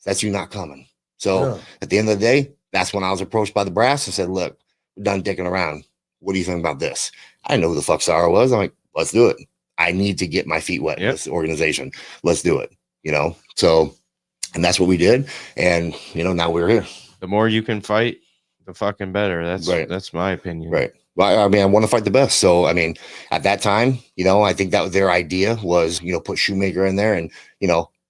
That's you not coming. So At the end of the day, that's when I was approached by the brass and said, look, we're done dicking around. What do you think about this? I didn't know who the fuck Sarah was. I'm like, let's do it. I need to get my feet wet in this organization. Let's do it. So, and that's what we did. And, now we're here. The more you can fight, the fucking better. That's my opinion. Right. Well, I want to fight the best. So, at that time, I think that their idea was, put Shoemaker in there. And,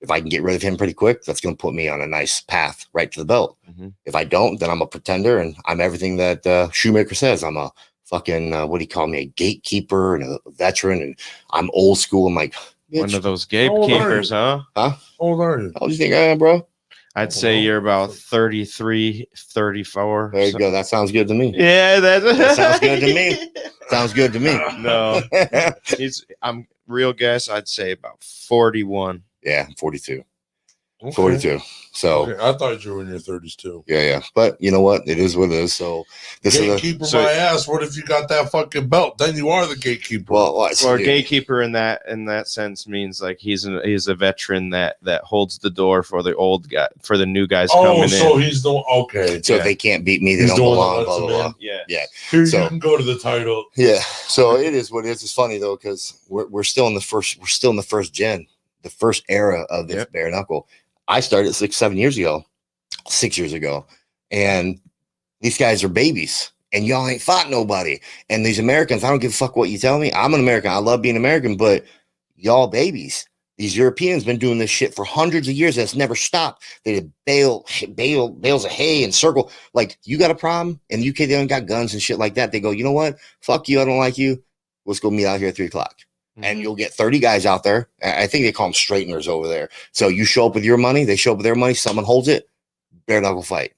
if I can get rid of him pretty quick, that's going to put me on a nice path right to the belt. Mm-hmm. If I don't, then I'm a pretender and I'm everything that Shoemaker says. I'm a fucking, what do you call me? A gatekeeper and a veteran. And I'm old school. I'm like, one of those gatekeepers, huh? How old are you? How old do you think I am, bro? I'd say you're about 33, 34. There you go. That sounds good to me. Yeah, That sounds good to me. Sounds good to me. No, I'm real guess. I'd say about 41. Yeah, 42. Okay. 42. So Okay, I thought you were in your 30s too. yeah. But you know what? It is what it is. So this Gatekeeper is my ass. What if you got that fucking belt? Then you are the gatekeeper. well, Gatekeeper in that sense means like he's a veteran that holds the door for the old guy, for the new guys coming in. So he's the okay. So if they can't beat me, they He's don't the one that belong. lets Blah blah them blah. in. Yeah. Here, So- you can go to the title. Yeah. So it is what it is. It's funny though because we're still in the first gen, the first era of this bare knuckle. I started 6 years ago, and these guys are babies, and y'all ain't fought nobody. And these Americans, I don't give a fuck what you tell me. I'm an American. I love being American, but y'all babies. These Europeans been doing this shit for hundreds of years, and it's never stopped. They did bales of hay and circle. Like, you got a problem in the UK? They don't got guns and shit like that. They go, you know what? Fuck you. I don't like you. Let's go meet out here at 3:00. And you'll get 30 guys out there. I think they call them straighteners over there. So you show up with your money, they show up with their money, someone holds it, bare knuckle fight.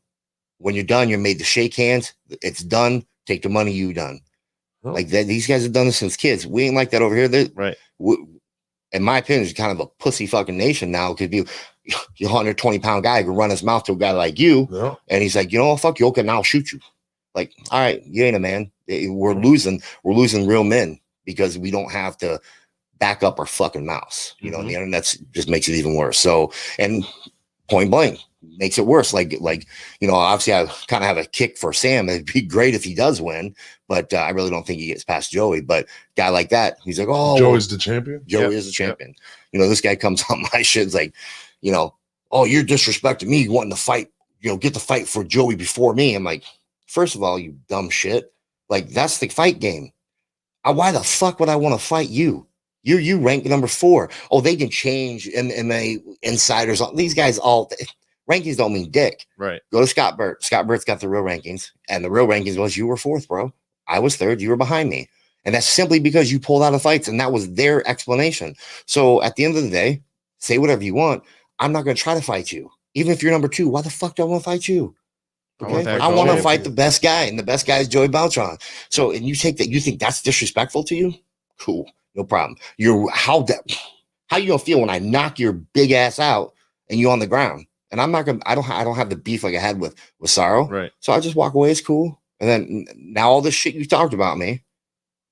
When you're done, you're made to shake hands. It's done. Take the money, you done. Oh. Like that. These guys have done this since kids. We ain't like that over here. Right. In my opinion, it's kind of a pussy fucking nation now. Because you 120-pound guy can run his mouth to a guy like you, Yeah. and he's like, you know what, fuck you, okay, now I'll shoot you. Like, all right, you ain't a man. We're losing real men because we don't have to back up our fucking mouths. You know, and the internet just makes it even worse. So, and point blank makes it worse. Like, obviously I kind of have a kick for Sam. It'd be great if he does win, but I really don't think he gets past Joey. But guy like that, he's like, oh, Joey's the champion. Joey is the champion. You know, this guy comes on my shit. It's like, oh, you're disrespecting me. You wanting to fight, get the fight for Joey before me. I'm like, first of all, you dumb shit. Like, that's the fight game. Why the fuck would I want to fight you? You rank number 4. Oh, they can change MMA insiders. These guys all rankings don't mean dick. Right. Go to Scott Burt. Scott Burt's got the real rankings, and the real rankings was you were 4th, bro. I was 3rd. You were behind me, and that's simply because you pulled out of fights, and that was their explanation. So at the end of the day, say whatever you want. I'm not going to try to fight you, even if you're number 2. Why the fuck do I want to fight you? Okay? I want to fight the best guy, and the best guy is Joey Beltran. So, and you take that, you think that's disrespectful to you? Cool, no problem. How you gonna feel when I knock your big ass out and you on the ground? And I'm not gonna. I don't have the beef like I had with Sorrow. Right. So I just walk away. It's cool. And then now all this shit you talked about me.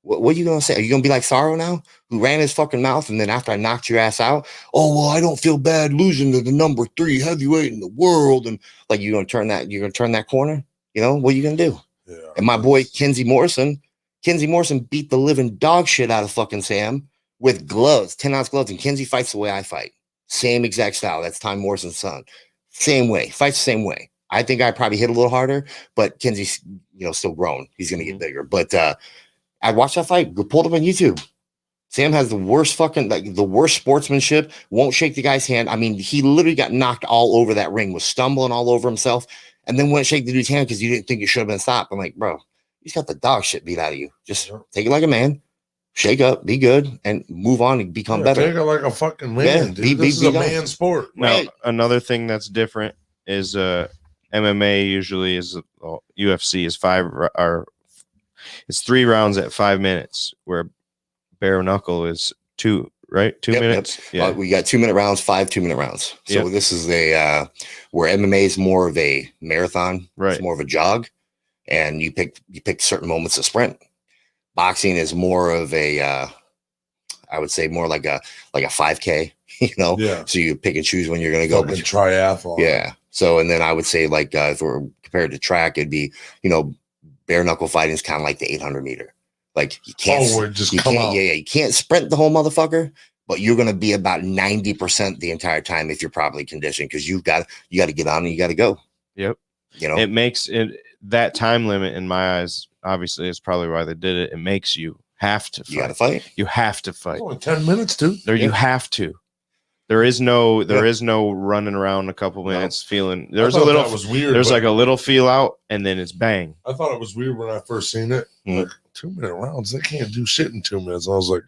What are you gonna say? Are you gonna be like Sorrow now, who ran his fucking mouth, and then after I knocked your ass out, oh well, I don't feel bad losing to the number 3 heavyweight in the world, and like you're gonna turn that corner? What are you gonna do? Yeah. And my boy Kenzie Morrison beat the living dog shit out of fucking Sam with gloves, 10-ounce gloves, and Kenzie fights the way I fight, same exact style. That's Ty Morrison's son, same way, fights the same way. I think I probably hit a little harder, but Kenzie's still grown. He's gonna get bigger, but. I watched that fight. Go pull it up on YouTube. Sam has the worst sportsmanship. Won't shake the guy's hand. I mean, he literally got knocked all over that ring, was stumbling all over himself, and then wouldn't shake the dude's hand because you didn't think it should have been stopped. I'm like, bro, he's got the dog shit beat out of you. Just take it like a man, shake up, be good, and move on and become better. Take it like a fucking man, dude. This is a man sport. Now, another thing that's different is MMA usually is UFC is 3 rounds at 5 minutes, where bare knuckle is 2, right? 2 minutes. Yep. Yeah, we got 2-minute rounds, 5 2-minute rounds. So this is where MMA is more of a marathon, right? It's more of a jog, and you pick certain moments to sprint. Boxing is more of a, I would say more like a 5K, Yeah. So you pick and choose when you're going to go. Fucking triathlon. Yeah. So, and then I would say like if we're compared to track, it'd be, bare knuckle fighting is kind of like the 800 meter. Like you can't, you can't sprint the whole motherfucker, but you're going to be about 90% the entire time if you're properly conditioned, because you got to get on and you got to go. Yep. It makes it that time limit in my eyes. Obviously, it's probably why they did it. It makes you have to fight. You got to fight. You have to fight. Only 10 minutes, dude. You have to. There is no running around a couple minutes feeling. There's a little. That was weird. There's like a little feel out, and then it's bang. I thought it was weird when I first seen it. Like 2-minute rounds, they can't do shit in 2 minutes. I was like,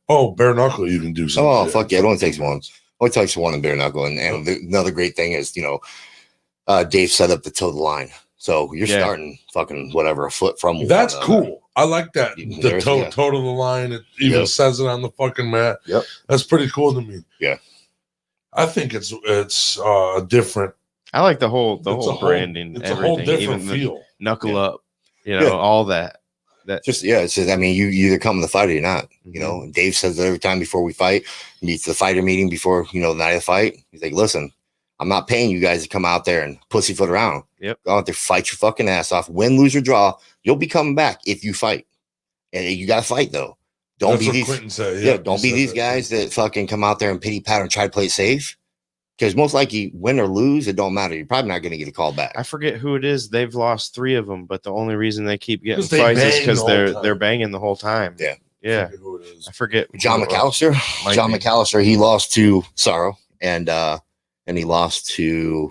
oh, bare knuckle, you can do something. Oh fuck yeah, it only takes one. Always likes to one in bare knuckle. And another great thing is, Dave set up the toe the line. So you're starting fucking whatever, a foot from That's one cool. I like that. The toe to the line. It even says it on the fucking mat. Yep. That's pretty cool to me. Yeah. I think it's different. I like the whole branding. It's everything, a whole different even feel. Knuckle up, all that. It's just I mean, you either come to the fight or you're not. And Dave says that every time before we fight, meets the fighter meeting before the night of the fight. He's like, listen, I'm not paying you guys to come out there and pussyfoot around. Yep. Go out there, fight your fucking ass off. Win, lose, or draw. You'll be coming back if you fight. And you got to fight, though. Don't be these guys that fucking come out there and pity pat and try to play it safe. Because most likely, win or lose, it don't matter. You're probably not going to get a call back. I forget who it is. They've lost 3 of them, but the only reason they keep getting fights is because they're banging the whole time. Yeah. Yeah. I forget. John McAllister. John McAllister, he lost to Sorrow, and he lost to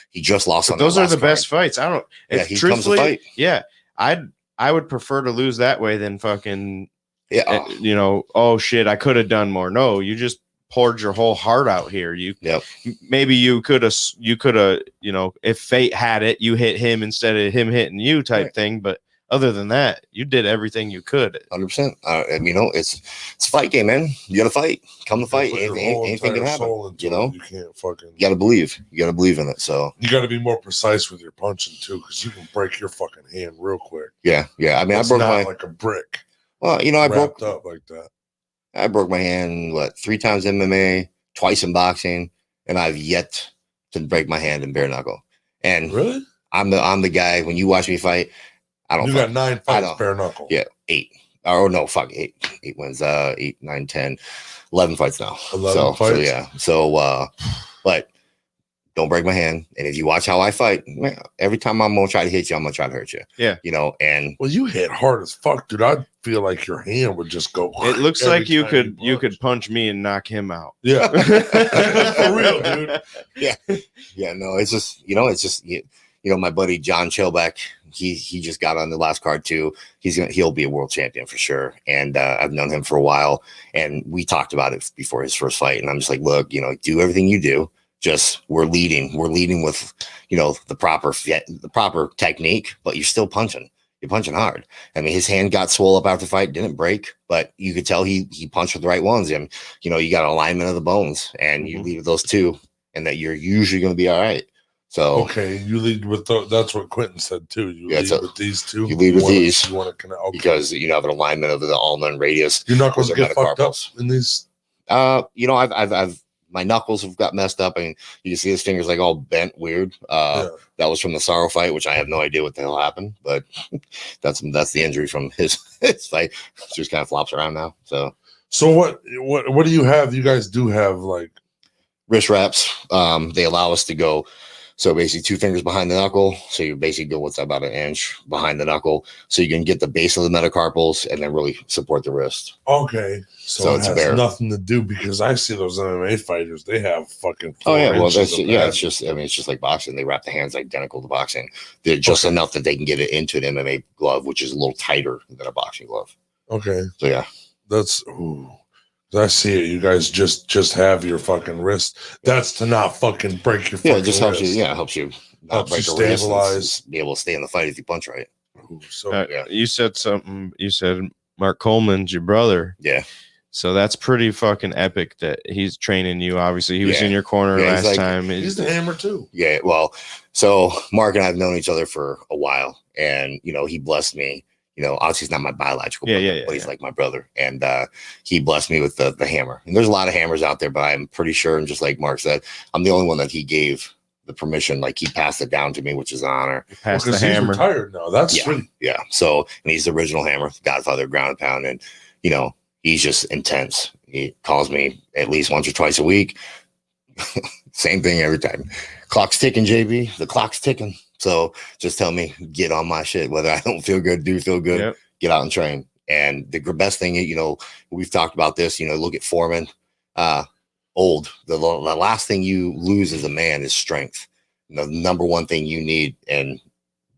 he just lost. But those are the best fights. I don't. Yeah, he comes to fight. Yeah, I would prefer to lose that way than fucking. Yeah. Oh shit, I could have done more. No, you just poured your whole heart out here. Maybe you could have, if fate had it, you hit him instead of him hitting you type thing. But other than that, you did everything you could. 100%. It's a fight game, man. You got to fight. Come to fight. Anything can happen. You can't fucking. You got to believe. You got to believe in it. So you got to be more precise with your punching too, because you can break your fucking hand real quick. Yeah. I mean, I broke like a brick. Well, I broke up like that. I broke my hand 3 times in MMA, twice in boxing, and I've yet to break my hand in bare knuckle. And really, I'm the guy. When you watch me fight, I don't. You got 9 fights bare knuckle. Yeah, 8. Oh no, fuck 8. 8 wins. 8, 9, 10, 11 fights now. 11 fights. So yeah. So, but don't break my hand. And if you watch how I fight, man, every time I'm gonna try to hit you, I'm gonna try to hurt you. Yeah. And well, you hit hard as fuck, dude. I feel like your hand would just go. It looks like you could punch me and knock him out. Yeah. For real, dude. Yeah. Yeah. No, it's just my buddy John Chilbeck. He just got on the last card too. He'll be a world champion for sure. And I've known him for a while, and we talked about it before his first fight. And I'm just like, look, do everything you do. Just we're leading with the proper technique, but you're still punching. You're punching hard. I mean, his hand got swole up after the fight, didn't break, but you could tell he punched with the right ones. And you got alignment of the bones, and you lead with those two, and that you're usually going to be all right. So okay, you lead with that's what Quentin said too. You lead with these two. You lead with these. You want to connect because you have an alignment of the ulnar and radius. Your knuckles get fucked up in these. I've my knuckles have got messed up, and you can see his fingers like all bent weird. That was from the Sorrow fight, which I have no idea what the hell happened, but that's the injury from his fight. It just kind of flops around now. So what do you have? You guys do have like wrist wraps. They allow us to go. So basically 2 fingers behind the knuckle. So you basically go about 1 inch behind the knuckle. So you can get the base of the metacarpals and then really support the wrist. Okay. So it has nothing to do, because I see those MMA fighters, they have fucking 4 inches it's just like boxing. They wrap the hands identical to boxing. They're just enough that they can get it into an MMA glove, which is a little tighter than a boxing glove. Okay. So yeah. That's I see it. You guys just have your fucking wrist. That's to not fucking break your fucking it just helps wrist. you. Yeah, it helps you not break your wrist. Stabilize. Be able to stay in the fight if you punch right. So you said something. You said Mark Coleman's your brother. Yeah. So that's pretty fucking epic that he's training you. Obviously, he was in your corner last time. He's the hammer too. Yeah. Well, so Mark and I have known each other for a while, and he blessed me. Obviously he's not my biological brother, but he's like my brother. And he blessed me with the hammer. And there's a lot of hammers out there, but I'm pretty sure, and just like Mark said, I'm the only one that he gave the permission. Like, he passed it down to me, which is an honor. Passed the hammer. He's retired now. That's sweet. Yeah. So, and he's the original hammer, Godfather of ground and pound. And, he's just intense. He calls me at least once or twice a week. Same thing every time. Clock's ticking, JB. The clock's ticking. So just tell me, get on my shit. Whether I don't feel good, do feel good, get out and train. And the best thing, we've talked about this, look at Foreman, old. The last thing you lose as a man is strength. The number one thing you need in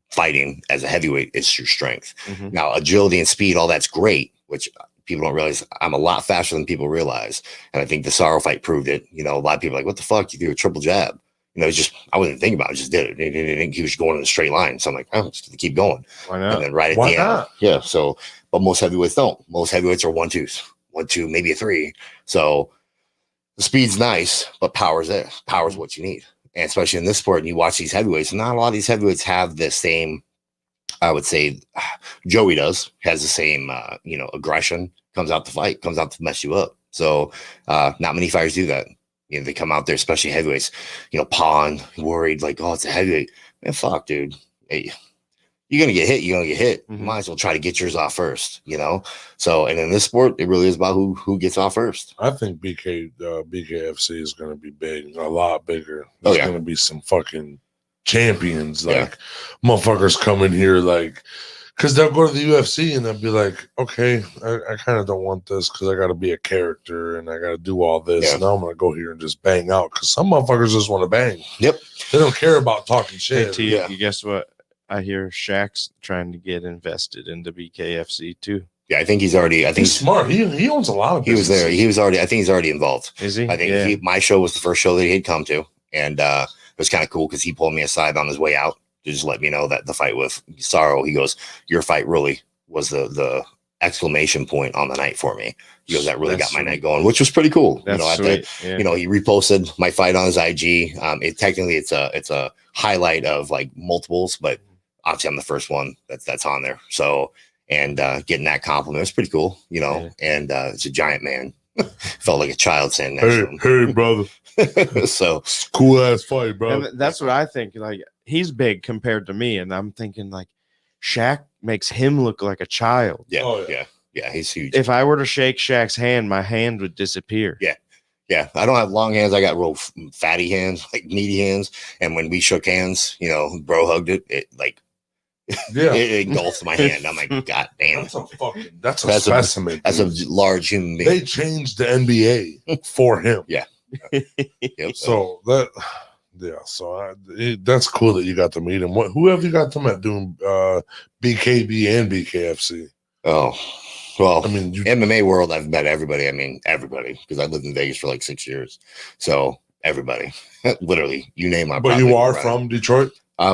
fighting as a heavyweight is your strength. Mm-hmm. Now, agility and speed, all that's great, which people don't realize I'm a lot faster than people realize. And I think the Sorrow fight proved it. You know, a lot of people are like, what the fuck? You do a triple jab. You know, it's just, I wasn't thinking about it, just did it. He was going in a straight line. So I'm like, oh, just keep going. Why not? And then right at Why the end. not? Yeah. So, but most heavyweights don't. Most heavyweights are 1-2s, 1-2, maybe a 3. So the speed's nice, but power's there. Power's what you need. And especially in this sport, and you watch these heavyweights, not a lot of these heavyweights have the same, I would say, Joey has the same, aggression, comes out to fight, comes out to mess you up. So not many fighters do that. You know, they come out there, especially heavyweights, pawn, worried, like, oh, it's a heavyweight. Man, fuck, dude. Hey, you're going to get hit. You're going to get hit. Mhm. You might as well try to get yours off first, So, and in this sport, it really is about who gets off first. I think BKFC is going to be big, a lot bigger. Oh, There's yeah. going to be some fucking champions, Yeah. like motherfuckers come in here, like, because they'll go to the UFC and they'll be like, okay, I kind of don't want this because I got to be a character and I got to do all this. Yeah. Now I'm going to go here and just bang out because some motherfuckers just want to bang. Yep. They don't care about talking Hey, shit. T, Yeah. you guess what? I hear Shaq's trying to get invested into BKFC too. Yeah, I think he's already. I think He's smart. He owns a lot of he was there. businesses. He was already. I think he's already involved. Is he? I think my show was the first show that he'd come to, and it was kind of cool because he pulled me aside on his way out to just let me know that the fight with Sorrow. He goes, "Your fight really was the exclamation point on the night for me." He goes, "That really That's got my sweet. night going," which was pretty cool. That's At sweet. that, he reposted my fight on his IG. It's a highlight of like multiples, but obviously I'm the first one that's on there. So, and getting that compliment was pretty cool, Yeah. and it's a giant man. Felt like a child saying next to him. Hey, brother, So cool ass fight, bro. And that's what I think. Like, he's big compared to me, and I'm thinking like Shaq makes him look like a child. yeah, Oh, yeah. yeah, he's huge. If I were to shake Shaq's hand, my hand would disappear. Yeah, I don't have long hands. I got real fatty hands, like meaty hands. And when we shook hands, bro hugged it like Yeah, it engulfed my hand. I'm like, God damn, that's a That's a- specimen. that's a dude. large human being. They changed the NBA for him. Yep. So that's cool that you got to meet him. Who have you got to meet doing BKB and BKFC? Oh, well, I mean, MMA world, I've met everybody. I mean, everybody, because I lived in Vegas for like 6 years. So everybody, literally, you name my. but you are from Detroit. I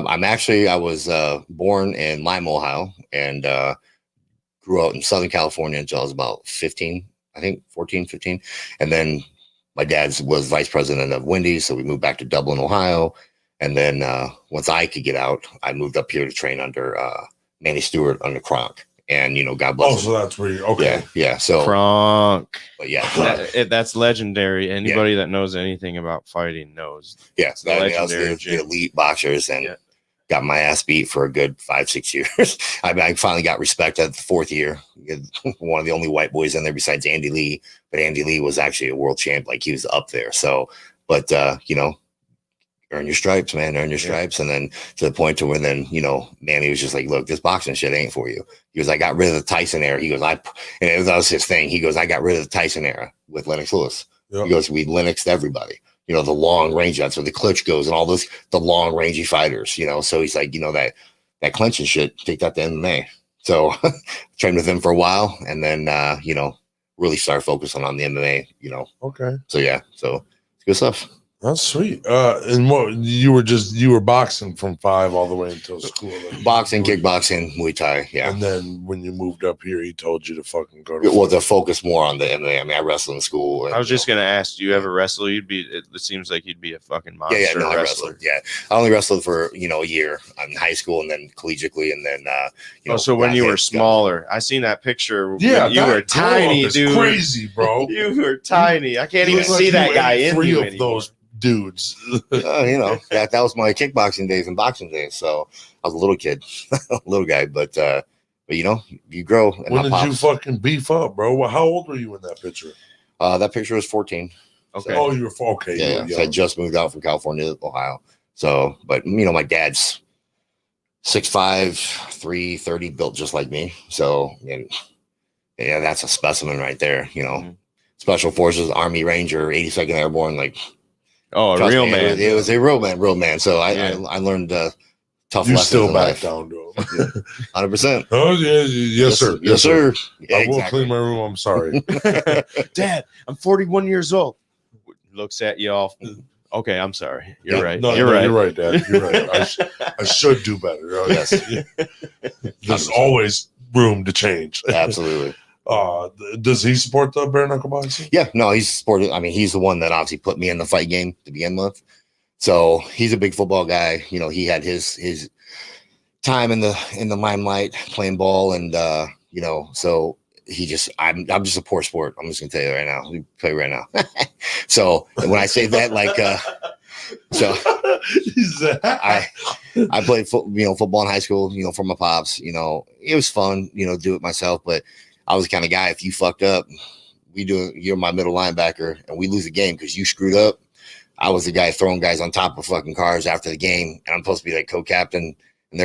was born in Lima, Ohio, and grew out in Southern California until I was about 15, I think 14, 15. And then my dad was vice president of Wendy's. So we moved back to Dublin, Ohio. And then once I could get out, I moved up here to train under Manny Stewart under Kronk. And, God bless Oh, him. so that's where you okay. Yeah. So, Kronk. but yeah. That's legendary. Anybody that knows anything about fighting knows. Yeah, so I was legendary the gym. elite boxers and Yeah. got my ass beat for a good 5-6 years. I finally got respect at the 4th year. One of the only white boys in there besides Andy Lee, but Andy Lee was actually a world champ. Like he was up there. So, but earn your stripes, man, earn your stripes. And then to the point to where then, Manny was just like, look, this boxing shit ain't for you. He goes, I got rid of the Tyson era. He goes, that was his thing. He goes, I got rid of the Tyson era with Lennox Lewis. Yep. He goes, we Lennoxed everybody. The long range, that's where the Klitsch goes and all those, the long rangey fighters, so he's like, that clinching shit, take that to MMA. So trained with him for a while and then, really started focusing on the MMA, Okay, so yeah, so it's good stuff. that's sweet. And what you were boxing from 5 all the way until school. Like, Boxing, kickboxing, Muay Thai, yeah. And then when you moved up here, he told you to fucking go to. Well, to focus more on the MMA. I mean, I wrestled in school. And, I was just gonna ask, do you ever wrestle? It seems like you'd be a fucking monster I wrestler. wrestled. Yeah, I only wrestled for a year in high school and then collegiately, and then So when got you hit, were smaller, I seen that picture. Yeah, when you were tiny, it's dude. crazy, bro. You were tiny. I can't You even look like see you that guy ate in 3 you of anymore. those dudes. that was my kickboxing days and boxing days. So I was a little kid, little guy, but you grow. And When my did you pops- fucking beef up, bro? Well, how old were you in that picture? That picture was 14. Okay. Oh, you were okay. you Yeah, were so I young. just moved out from California to Ohio. So, but my dad's 6'5", 330, built just like me. So, and yeah, that's a specimen right there. Mhm. Special Forces, Army Ranger, 82nd Airborne, like Oh, a trust real me, man. It was a real man. So Yeah. I learned tough You lessons still in back life. down to him. 100%. Oh, yeah, yes, sir. Yes, sir. Yeah, I will exactly. clean my room. I'm sorry. Dad, I'm 41 years old. Looks at you all. Okay, I'm sorry. You're right. No, You're no, right. You're right, Dad. You're right. I should do better. Yes. There's 100%. always room to change. Absolutely. Does he support the bare knuckle boxing? Yeah, no, he's supported. I mean, he's the one that obviously put me in the fight game to begin with. So he's a big football guy. You know, he had his time in the limelight playing ball, and you know, so he just I'm just a poor sport. I'm just gonna tell you right now. We play right now. So when I say that, like so I played football in high school, for my pops. It was fun, do it myself, but I was the kind of guy, if you fucked up, you're my middle linebacker and we lose the game because you screwed up. I was the guy throwing guys on top of fucking cars after the game, and I'm supposed to be like co-captain, and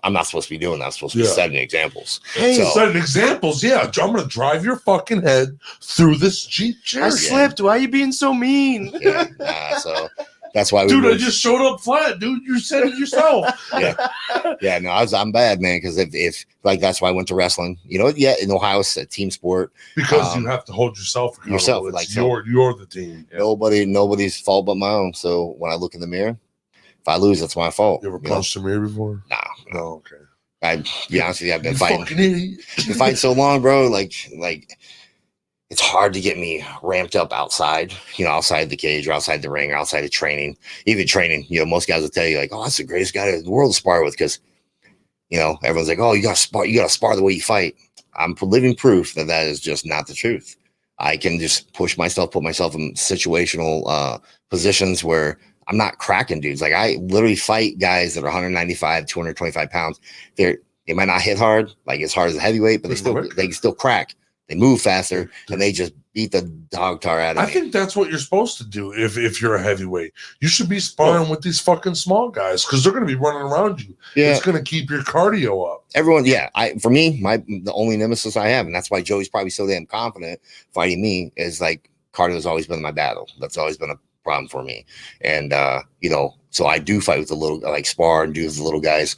I'm not supposed to be doing that. I'm supposed to be setting examples. Hey, setting examples. Yeah, I'm going to drive your fucking head through this Jeep chair. I slipped. Why are you being so mean? Yeah, so that's why I just showed up flat, dude. You said it yourself. No, I'm bad, man, because if that's why I went to wrestling. In Ohio it's a team sport. Because you have to hold yourself accountable. You're the team. Nobody's fault but my own. So when I look in the mirror, if I lose, that's my fault. You ever punched the mirror before? Nah. No, okay. Be honest with you, I've been fighting so long, bro. Like it's hard to get me ramped up outside, outside the cage or outside the ring or outside of training. Even training, most guys will tell you like, oh, that's the greatest guy in the world to spar with, because everyone's like, oh, you got to spar the way you fight. I'm living proof that is just not the truth. I can just put myself in situational positions where I'm not cracking dudes. Like I literally fight guys that are 195, 225 pounds. They might not hit hard, like as hard as a heavyweight, but they can still crack. They move faster, and they just beat the dog tar out of me. I think that's what you're supposed to do if you're a heavyweight. You should be sparring with these fucking small guys because they're going to be running around you. Yeah. It's going to keep your cardio up. Everyone, for me, the only nemesis I have, and that's why Joey's probably so damn confident fighting me, is like cardio has always been my battle. That's always been a problem for me. And, so I do fight with the little, like spar and do with the little guys.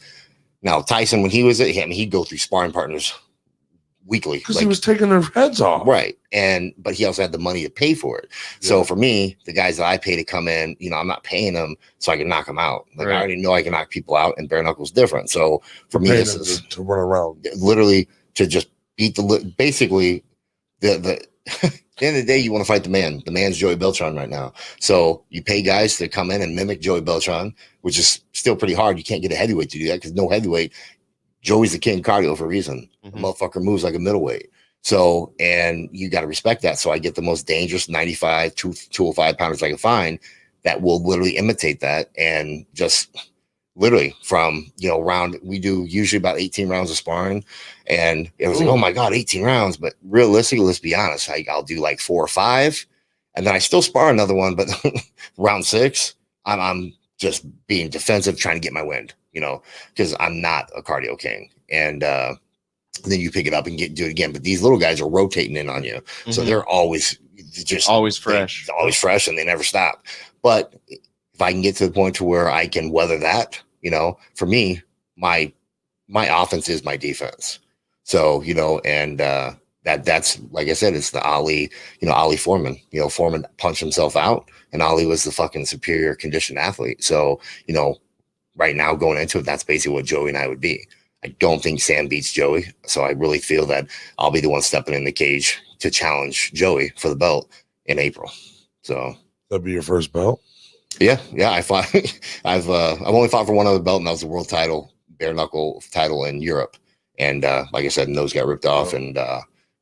Now, Tyson, when he was at him, he'd go through sparring partners weekly because he was taking their heads off, right? But he also had the money to pay for it. So for me, the guys that I pay to come in, I'm not paying them so I can knock them out. Like I already know I can knock people out, and bare knuckles different. So for me, this is to run around, literally to just beat basically the. At the end of the day, you want to fight the man. The man's Joey Beltran right now. So you pay guys to come in and mimic Joey Beltran, which is still pretty hard. You can't get a heavyweight to do that because no heavyweight. Joey's the king of cardio for a reason. Mm-hmm. The motherfucker moves like a middleweight. So, and you got to respect that. So I get the most dangerous 95, 205 pounders I can find that will literally imitate that. And just literally from, we do usually about 18 rounds of sparring. And it was like, oh my God, 18 rounds. But realistically, let's be honest, I'll do like 4 or 5. And then I still spar another one. But round 6, I'm just being defensive, trying to get my wind. Because I'm not a cardio king. And then you pick it up and do it again. But these little guys are rotating in on you. Mm-hmm. So they're always fresh. They're always fresh, and they never stop. But if I can get to the point to where I can weather that, for me, my offense is my defense. So, and that's, like I said, it's the Ali, Ali Foreman. Foreman punched himself out, and Ali was the fucking superior conditioned athlete. So, right now going into it, that's basically what Joey and I would be. I don't think Sam beats Joey. So I really feel that I'll be the one stepping in the cage to challenge Joey for the belt in April. So that'd be your first belt? Yeah. I fought. I've only fought for one other belt, and that was the world title, bare knuckle title in Europe. And like I said, nose got ripped off, and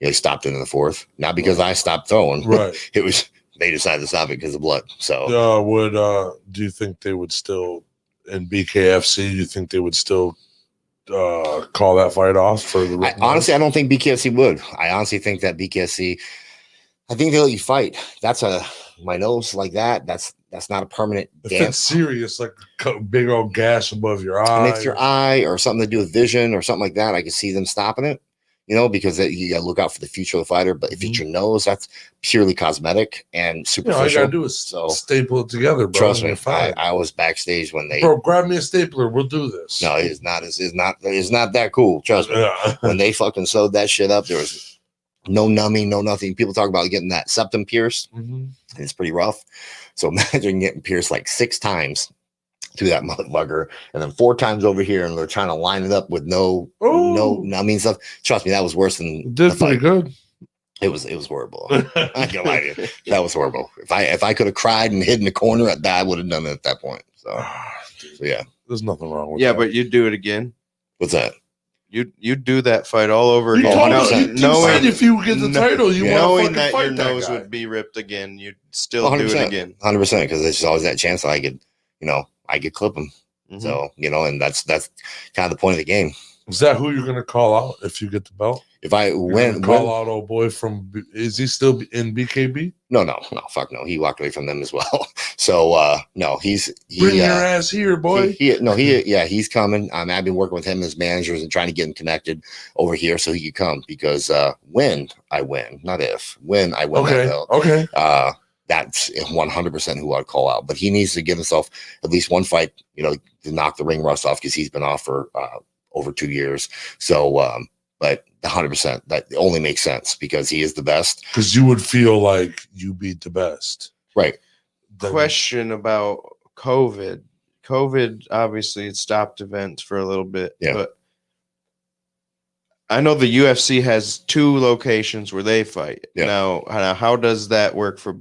he stopped it in the 4th. Not because I stopped throwing. Right. It was, they decided to stop it because of blood. So do you think they would still, in BKFC, you think they would still call that fight off for the honestly, I don't think BKFC would. I honestly think that BKFC, I think they let you fight. That's my nose like that. That's not a permanent if dance. It's serious, like a big old gash above your eye. And if your eye or something to do with vision or something like that, I can see them stopping it. because you got to look out for the future of the fighter. But if it's your nose, that's purely cosmetic and superficial. All you gotta do is staple it together, bro. Trust me, I was backstage when they grab me a stapler. We'll do this. No, it's not that cool. Trust me. Yeah. When they fucking sewed that shit up, there was no numbing, no nothing. People talk about getting that septum pierced. It's pretty rough. So imagine getting pierced like 6 times through that motherfucker, and then 4 times over here, and they're trying to line it up with no numbing stuff. Trust me, that was worse than did pretty good. It was horrible. I can't lie to you. That was horrible. If I could have cried and hid in the corner, I would have done it at that point. So yeah, there's nothing wrong with that. Yeah, but you'd do it again. What's that? You'd do that fight all over You again. knowing if you get the title, you knowing that your nose would be ripped again, you'd still 100%, do it again. 100%, because there's always that chance that I could clip him. So and that's kind of the point of the game. Is that who you're gonna call out if you get the belt? If I call out old boy from, is he still in BKB? No, fuck no. He walked away from them as well. So no, bring your ass here, boy. He's coming. I've been working with him as managers and trying to get him connected over here so he could come, because when I win, not if, when I win that belt. Okay. That's 100% who I'd call out. But he needs to give himself at least one fight, to knock the ring rust off, because he's been off for over 2 years. So, but 100%, that only makes sense because he is the best. Because you would feel like you beat the best. Right. Question about COVID. COVID, obviously, it stopped events for a little bit. Yeah. But I know the UFC has 2 locations where they fight. Yeah. Now, how does that work for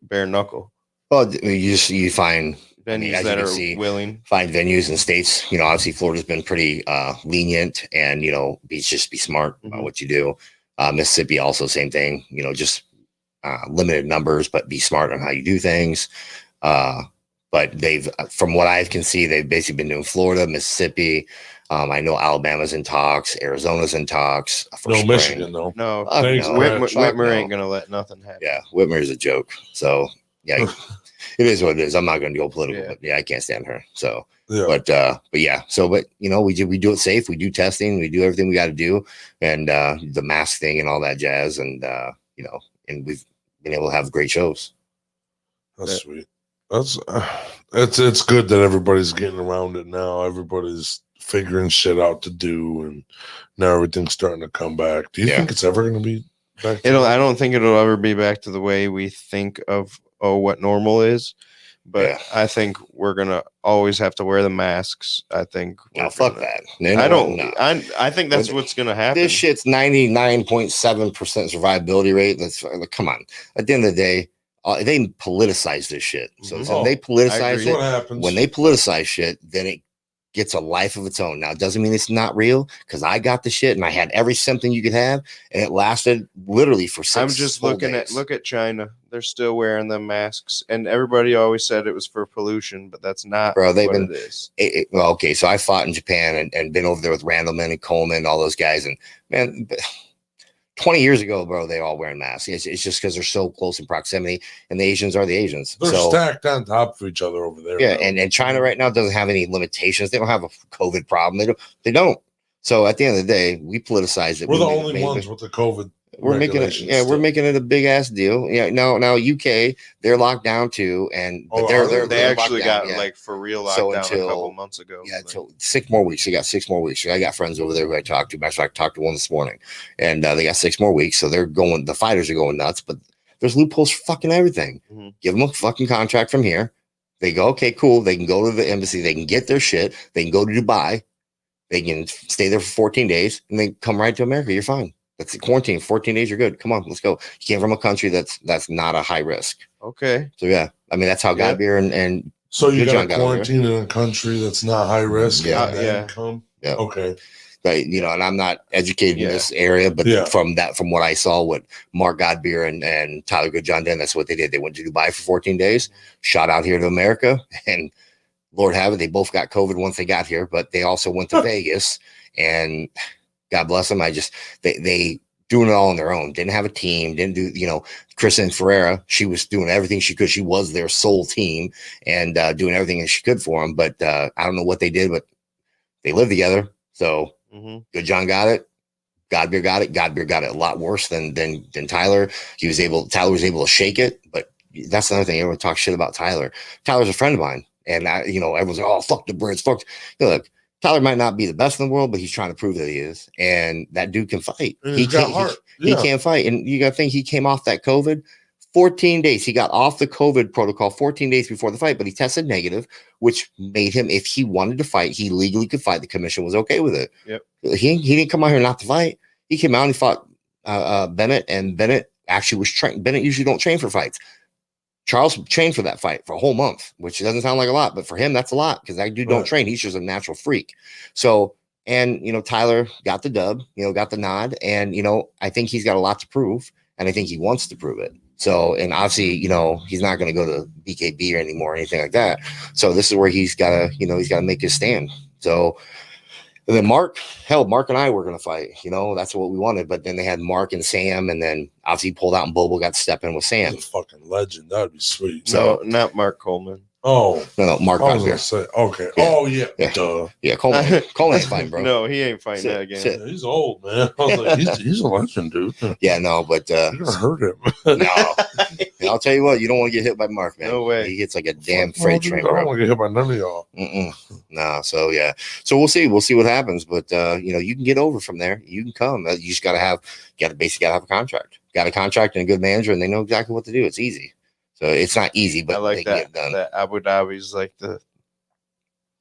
bare knuckle? Well, you find venues that are willing. Find venues in states. Obviously Florida's been pretty lenient, and be smart about what you do. Mississippi also same thing. Just limited numbers, but be smart on how you do things. But from what I can see, they've basically been doing Florida, Mississippi. I know Alabama's in talks, Arizona's in talks. Michigan though. No, Whitmer ain't gonna let nothing happen. Yeah, Whitmer is a joke. So yeah. It is what it is. I'm not going to go political, but I can't stand her. So, but yeah. So, but we do it safe. We do testing. We do everything we got to do, and the mask thing and all that jazz, and and we've been able to have great shows. That's sweet. That's it's good that everybody's getting around it now. Everybody's figuring shit out to do, and now everything's starting to come back. Do you think it's ever going to be back? I don't think it'll ever be back to the way we think of what normal is, but I think we're gonna always have to wear the masks. I think. Fuck that. I think that's what's gonna happen. This shit's 99.7% survivability rate. That's come on. At the end of the day, they politicize this shit. So they politicize it. What happens when they politicize shit? Then it gets a life of its own. Now, it doesn't mean it's not real, because I got the shit and I had every symptom you could have, and it lasted literally for 6 I'm just looking days. Look at China. They're still wearing them masks, and everybody always said it was for pollution, but that's not what it is. Well, okay, so I fought in Japan and been over there with Randleman and Coleman and all those guys, and man, 20 years ago, bro, they all wearing masks. It's just because they're so close in proximity, and the Asians are the Asians. They're stacked on top of each other over there. Yeah, and China right now doesn't have any limitations. They don't have a COVID problem. They don't. So at the end of the day, we politicize it. We're the only ones with the COVID. We're making it. We're making it a big ass deal. Yeah. Now UK, they're locked down too, and they actually got like for real lockdown a couple months ago. Yeah, until 6 more weeks. They got 6 more weeks. I got friends over there who I talked to. Matter of fact, I talked to one this morning, and they got 6 more weeks. So they're going. The fighters are going nuts, but there's loopholes for fucking everything. Give them a fucking contract from here. They go, okay, cool. They can go to the embassy. They can get their shit. They can go to Dubai. They can stay there for 14 days, and then come right to America. You're fine. That's the quarantine. 14 days, you're good. Come on, let's go. You came from a country that's not a high risk. Okay. So yeah, I mean that's how Godbeer and so you got to quarantine in a country that's not high risk. Yeah. Yeah. Okay. But and I'm not educated in this area, but from what I saw, what Mark Godbeer and Tyler Good John did, that's what they did. They went to Dubai for 14 days, shot out here to America, and Lord have it, they both got COVID once they got here, but they also went to Vegas, and God bless them. They doing it all on their own. Didn't have a team. Didn't do, Kristen Ferreira. She was doing everything she could. She was their sole team and doing everything that she could for them. But I don't know what they did, but they lived together. So Good John got it. Godbeer got it. Godbeer got it a lot worse than Tyler. Tyler was able to shake it, but that's another thing. Everyone talks shit about Tyler. Tyler's a friend of mine, and everyone's like, oh, fuck the Brits, fuck. Look, Tyler might not be the best in the world, but he's trying to prove that he is, and that dude can fight. He can't fight, and you got to think he came off that COVID. 14 days. He got off the COVID protocol 14 days before the fight, but he tested negative, which made him, if he wanted to fight, he legally could fight. The commission was okay with it. Yep. He didn't come out here not to fight. He came out and he fought Bennett, and Bennett actually was trained. Bennett usually don't train for fights. Charles trained for that fight for a whole month, which doesn't sound like a lot, but for him, that's a lot because that dude don't train. He's just a natural freak. So, and, Tyler got the dub, got the nod, and, I think he's got a lot to prove, and I think he wants to prove it. So, and obviously, he's not going to go to BKB or anymore or anything like that. So this is where he's got to make his stand. So, and then Mark and I were going to fight, that's what we wanted. But then they had Mark and Sam, and then obviously he pulled out and Bobo got to step in with Sam. He's a fucking legend. That'd be sweet. So, not Mark Coleman. Oh, no, Mark I got was here. gonna say, okay. Yeah. Oh, yeah. Yeah. Duh. Yeah, Coleman ain't fighting, bro. No, he ain't fighting that again. Sit. Yeah, he's old, man. I was like, he's a legend, dude. Yeah, no, but You're gonna hurt him. no. I'll tell you what, you don't want to get hit by Mark, man. No way. He gets like a damn freight train, I don't bro. want to get hit by none of y'all. No, so yeah. So we'll see what happens. But you can get over from there. You can come. You just gotta basically have a contract. Got a contract and a good manager, and they know exactly what to do. It's easy. So it's not easy, but I like they can that. get it done. That Abu Dhabi's like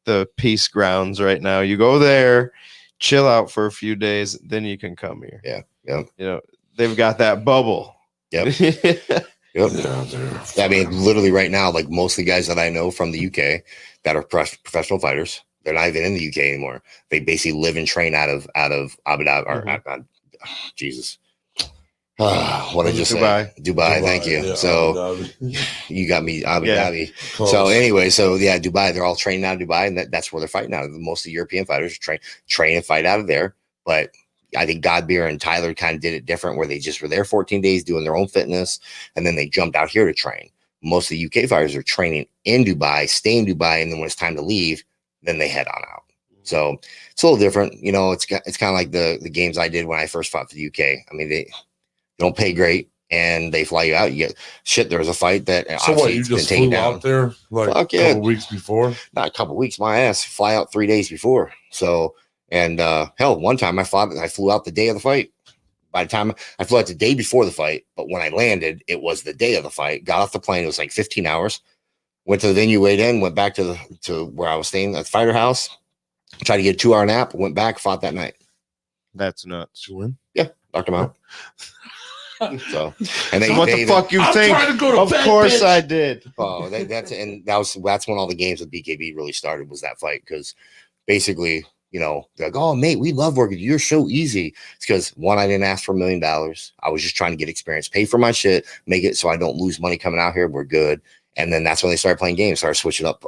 the peace grounds right now. You go there, chill out for a few days, then you can come here. Yeah. They've got that bubble. Yep. Yep. Yeah, I mean, literally right now, like most of the guys that I know from the UK that are professional fighters, they're not even in the UK anymore. They basically live and train out of Abu Dhabi or Jesus. What did I just say? Dubai. Thank you. Yeah, so you got me Abu Dhabi. Close. So anyway, Dubai. They're all trained out of Dubai, and that's where they're fighting out of. Most of the European fighters train and fight out of there. But I think Godbeer and Tyler kind of did it different, where they just were there 14 days doing their own fitness, and then they jumped out here to train. Most of the UK fighters are training in Dubai, stay in Dubai, and then when it's time to leave, then they head on out. So it's a little different. It's kind of like the games I did when I first fought for the UK. I mean, they don't pay great, and they fly you out. You get shit. There was a fight that so what? You just flew out there like a couple weeks before? Not a couple weeks. My ass fly out 3 days before. So. And hell, one time I flew out the day of the fight. By the time I flew out the day before the fight, but when I landed, it was the day of the fight. Got off the plane, it was like 15 hours. Went to the venue, weighed in, went back to where I was staying at the fighter house. Tried to get a 2-hour nap, went back, fought that night. That's nuts. You win? Yeah, knocked him out. So, and what the fuck you think? Trying to go to of bed, course bitch. I did. Oh, that's when all the games with BKB really started, was that fight, because basically. They're like, oh, mate, we love working. You're so easy. It's because, one, I didn't ask for $1 million. I was just trying to get experience, pay for my shit, make it so I don't lose money coming out here. We're good. And then that's when they started playing games, started switching up,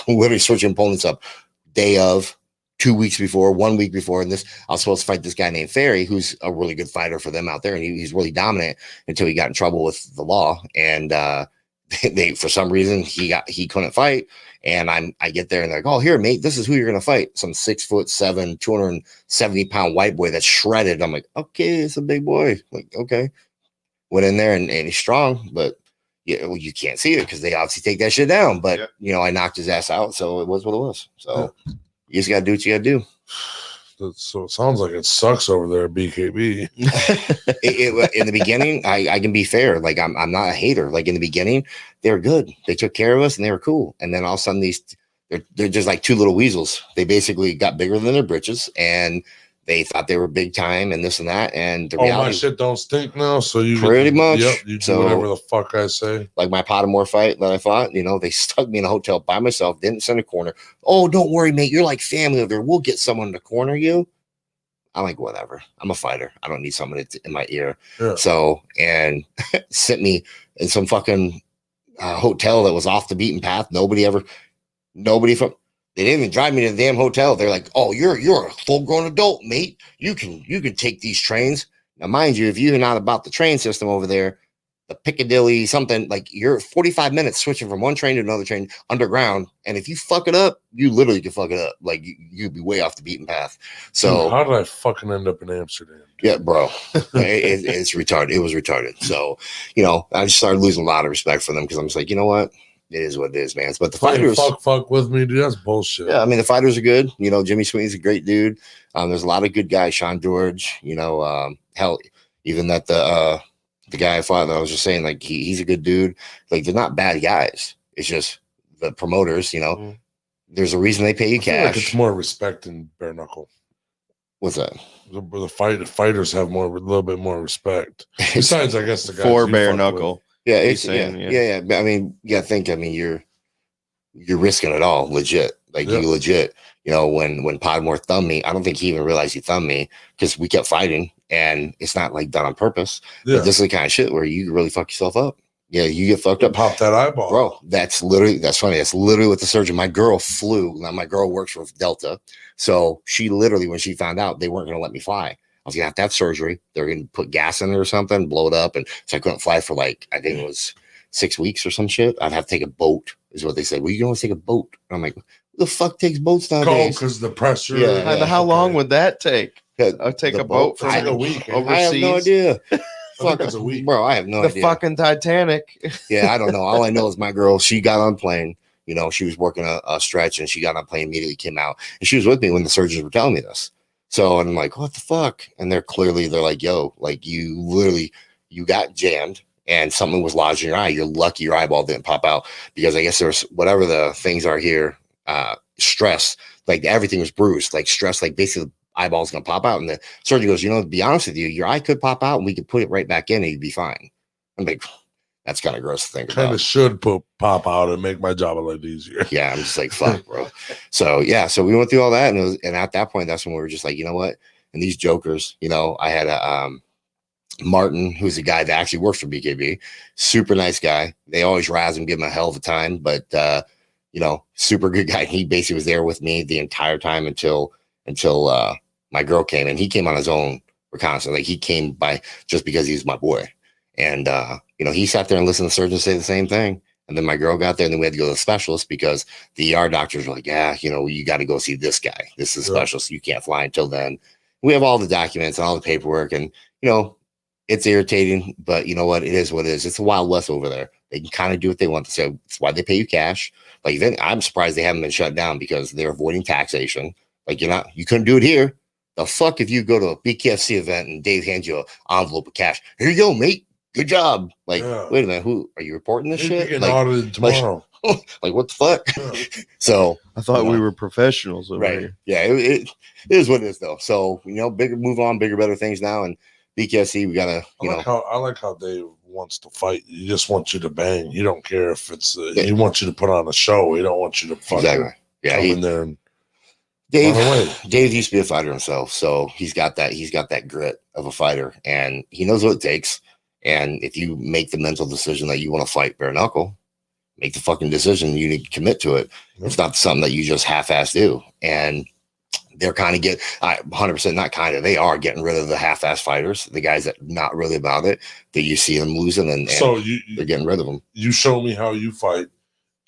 literally switching opponents up day of, 2 weeks before, 1 week before. And I was supposed to fight this guy named Ferry, who's a really good fighter for them out there. And he's really dominant until he got in trouble with the law. And they, for some reason, he couldn't fight. And I get there and they're like, oh, here, mate, this is who you're going to fight. Some 6'7", 270-pound white boy that's shredded. I'm like, okay, it's a big boy. Like, okay. Went in there and he's strong, but you can't see it because they obviously take that shit down. But, I knocked his ass out. So it was what it was. So you just got to do what you got to do. So it sounds like it sucks over there at BKB. In the beginning, I can be fair. Like, I'm not a hater. Like, in the beginning, they were good. They took care of us and they were cool. And then all of a sudden, they're just like two little weasels. They basically got bigger than their britches, and they thought they were big time and this and that. And the reality, my shit don't stink now. So you pretty much. Yep, you do whatever the fuck I say. Like my Pottermore fight that I fought, they stuck me in a hotel by myself, didn't send a corner. Oh, don't worry, mate. You're like family over there. We'll get someone to corner you. I'm like, whatever. I'm a fighter. I don't need someone in my ear. Yeah. So, and sent me in some fucking hotel that was off the beaten path. They didn't even drive me to the damn hotel. They're like, oh, you're a full-grown adult, mate. You can take these trains. Now, mind you, if you're not about the train system over there, the Piccadilly, something like you're 45 minutes switching from one train to another train underground. And if you fuck it up, you literally can fuck it up. Like you'd be way off the beaten path. So dude, how did I fucking end up in Amsterdam? Dude? Yeah, bro, it's retarded. It was retarded. So, I just started losing a lot of respect for them because I'm just like, you know what? It is what it is, man. But the fighters, fuck with me, dude. That's bullshit. Yeah, I mean, the fighters are good. Jimmy Sweeney's a great dude. There's a lot of good guys. Sean George, hell, even that the guy I fought that I was just saying, like he's a good dude. Like they're not bad guys. It's just the promoters, there's a reason they pay you cash. Like it's more respect than bare knuckle. What's that? The fighters have a little bit more respect. Besides, I guess the guys for bare knuckle. With. Yeah, it's yeah. I mean, you're risking it all, legit. Like you legit. When Podmore thumbed me, I don't think he even realized he thumbed me because we kept fighting, and it's not like done on purpose. Yeah. But this is the kind of shit where you really fuck yourself up. Yeah, you get fucked up. Pop that eyeball. Bro, that's funny. That's literally what the surgeon, my girl flew. Now, my girl works for Delta. So she literally, when she found out they weren't going to let me fly, I was going to have surgery. They're going to put gas in it or something, blow it up. And so I couldn't fly for I think it was 6 weeks or some shit. I'd have to take a boat, is what they said. Well, you can only take a boat. And I'm like, who the fuck takes boats nowadays? Because the pressure. Yeah. How long would that take? I'll take a boat for a week. Overseas. I have no idea. Fuck, it's a week, bro. I have no idea. The fucking Titanic. Yeah, I don't know. All I know is my girl. She got on plane. She was working a stretch, and she got on plane, immediately came out, and she was with me when the surgeons were telling me this. So I'm like, what the fuck? And they're like, yo, like you got jammed, and something was lodged in your eye. You're lucky your eyeball didn't pop out because I guess there's whatever the things are here. Stress, like everything was bruised, like stress, like basically. Eyeball's gonna pop out, and the surgeon goes, to be honest with you, your eye could pop out and we could put it right back in and you'd be fine. I'm like, that's kind of gross to think about. Kind of should pop out and make my job a lot easier. Yeah, I'm just like, fuck, bro. So we went through all that, and at that point, that's when we were just like, you know what? And these jokers, I had a Martin, who's a guy that actually works for BKB, super nice guy. They always razz him, give him a hell of a time, but super good guy. He basically was there with me the entire time until my girl came, and he came on his own reconnaissance. Like he came by just because he's my boy. And, he sat there and listened to surgeons say the same thing. And then my girl got there, and then we had to go to the specialist because the ER doctors were like, yeah, you got to go see this guy. This is a specialist. You can't fly until then. We have all the documents and all the paperwork, and, it's irritating, but you know what? It is what it is. It's a Wild West over there. They can kind of do what they want to say. It's why they pay you cash. Like then I'm surprised they haven't been shut down because they're avoiding taxation. Like you couldn't do it here. The fuck if you go to a BKFC event and Dave hands you an envelope of cash. Here you go, mate. Good job. Like, wait a minute, who are you reporting this shit? Getting audited tomorrow. Like what the fuck? Yeah. So I thought we were professionals over here. Yeah, it is what it is though. So bigger move on, bigger, better things now. And BKFC, we gotta I like how Dave wants to fight. He just wants you to bang. He don't care if it's he wants you to put on a show. He don't want you to fucking come in there and Dave used to be a fighter himself, so he's got that grit of a fighter, and he knows what it takes. And if you make the mental decision that you want to fight bare knuckle, make the fucking decision. You need to commit to it. Yep. It's not something that you just half-ass do. And they're kind of 100% not kind of. They are getting rid of the half-ass fighters, the guys that not really about it. That you see them losing, and so they're getting rid of them. You show me how you fight.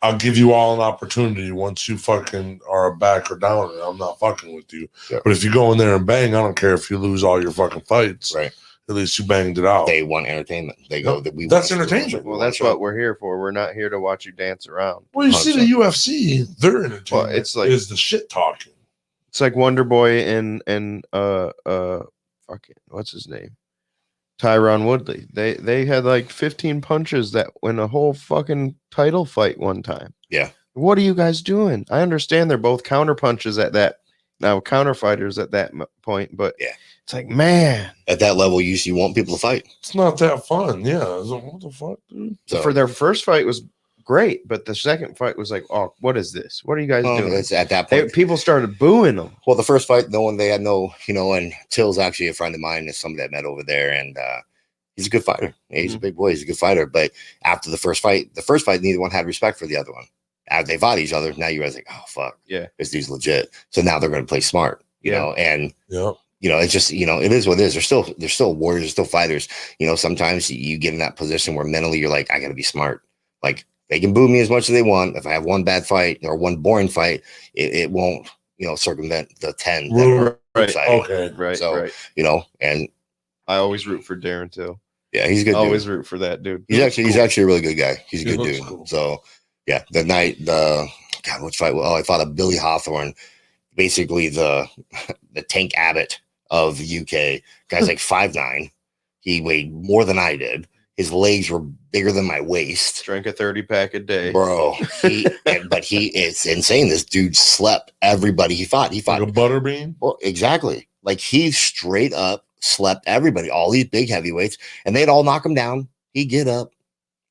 I'll give you all an opportunity once you fucking are back or down, and I'm not fucking with you. Yep. But if you go in there and bang, I don't care if you lose all your fucking fights. Right. At least you banged it out. They want entertainment. They go that we. That's entertainment. Well, that's what we're here for. We're not here to watch you dance around. Well, you see the UFC, their entertainment well, it's like, is the shit talking. It's like Wonder Boy and fucking what's his name? Tyron Woodley. They had like 15 punches that win a whole fucking title fight one time. Yeah. What are you guys doing? I understand they're both counter punches at that now, counter fighters at that point, but yeah, it's like, man, at that level, you want people to fight. It's not that fun. Yeah. Like, what the fuck, dude? So, for their first fight was great, but the second fight was like, oh, what is this? What are you guys doing? At that point, people started booing them. Well, the first fight, they had no, and Till's actually a friend of mine, is somebody that met over there, and he's a good fighter. He's a big boy. He's a good fighter. But after the first fight, neither one had respect for the other one. As they fought each other, now you guys like, oh fuck, yeah, this dude's legit. So now they're going to play smart, you know, and it's just, it is what it is. They're still warriors, they're still fighters. Sometimes you get in that position where mentally you're like, I got to be smart. Like they can boo me as much as they want. If I have one bad fight or one boring fight, it won't, circumvent the 10. Right. Exciting. Okay. Right. So, right. And I always root for Darren too. Yeah, he's a good. Always dude. root for that dude. He's actually a really good guy. He's a good dude. Cool. So yeah, which fight? I fought a Billy Hawthorne, basically the Tank Abbott of the UK. Guy's like 5'9". He weighed more than I did. His legs were bigger than my waist. Drank a 30-pack a day, bro. It's insane. This dude slept everybody he fought. He fought like a butterbean. Well, exactly. Like he straight up slept everybody, all these big heavyweights, and they'd all knock him down. He'd get up,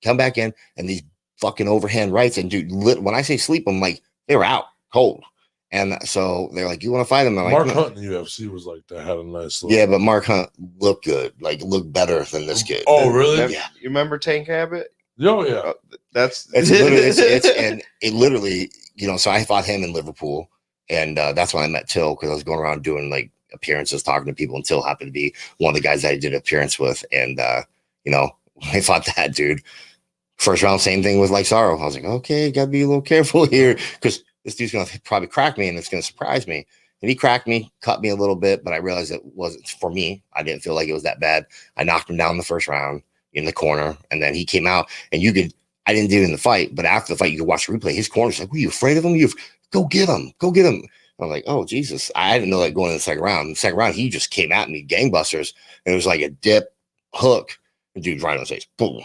come back in, and these fucking overhand rights. And dude, when I say sleep, I'm like, they were out cold. And so they're like, you want to fight him? Mark Hunt in the UFC was like that, had a nice look. Yeah, but Mark Hunt looked good, like looked better than this kid. Oh, really? Yeah. You remember Tank Abbott? Oh, yeah. It's literally, so I fought him in Liverpool, and that's when I met Till, because I was going around doing like appearances, talking to people, and Till happened to be one of the guys I did an appearance with. And I fought that dude. First round, same thing with like Sorrow. I was like, okay, gotta be a little careful here, because this dude's gonna probably crack me, and it's gonna surprise me. And he cracked me, cut me a little bit, but I realized it wasn't for me. I didn't feel like it was that bad. I knocked him down in the first round in the corner, and then he came out, and I didn't do it in the fight, but after the fight, you could watch the replay. His corner's like, were you afraid of him? Go get him. I'm like, oh, Jesus. I didn't know that going in the second round. In the second round, he just came at me, gangbusters, and it was like a dip hook. And dude, right on his face, boom.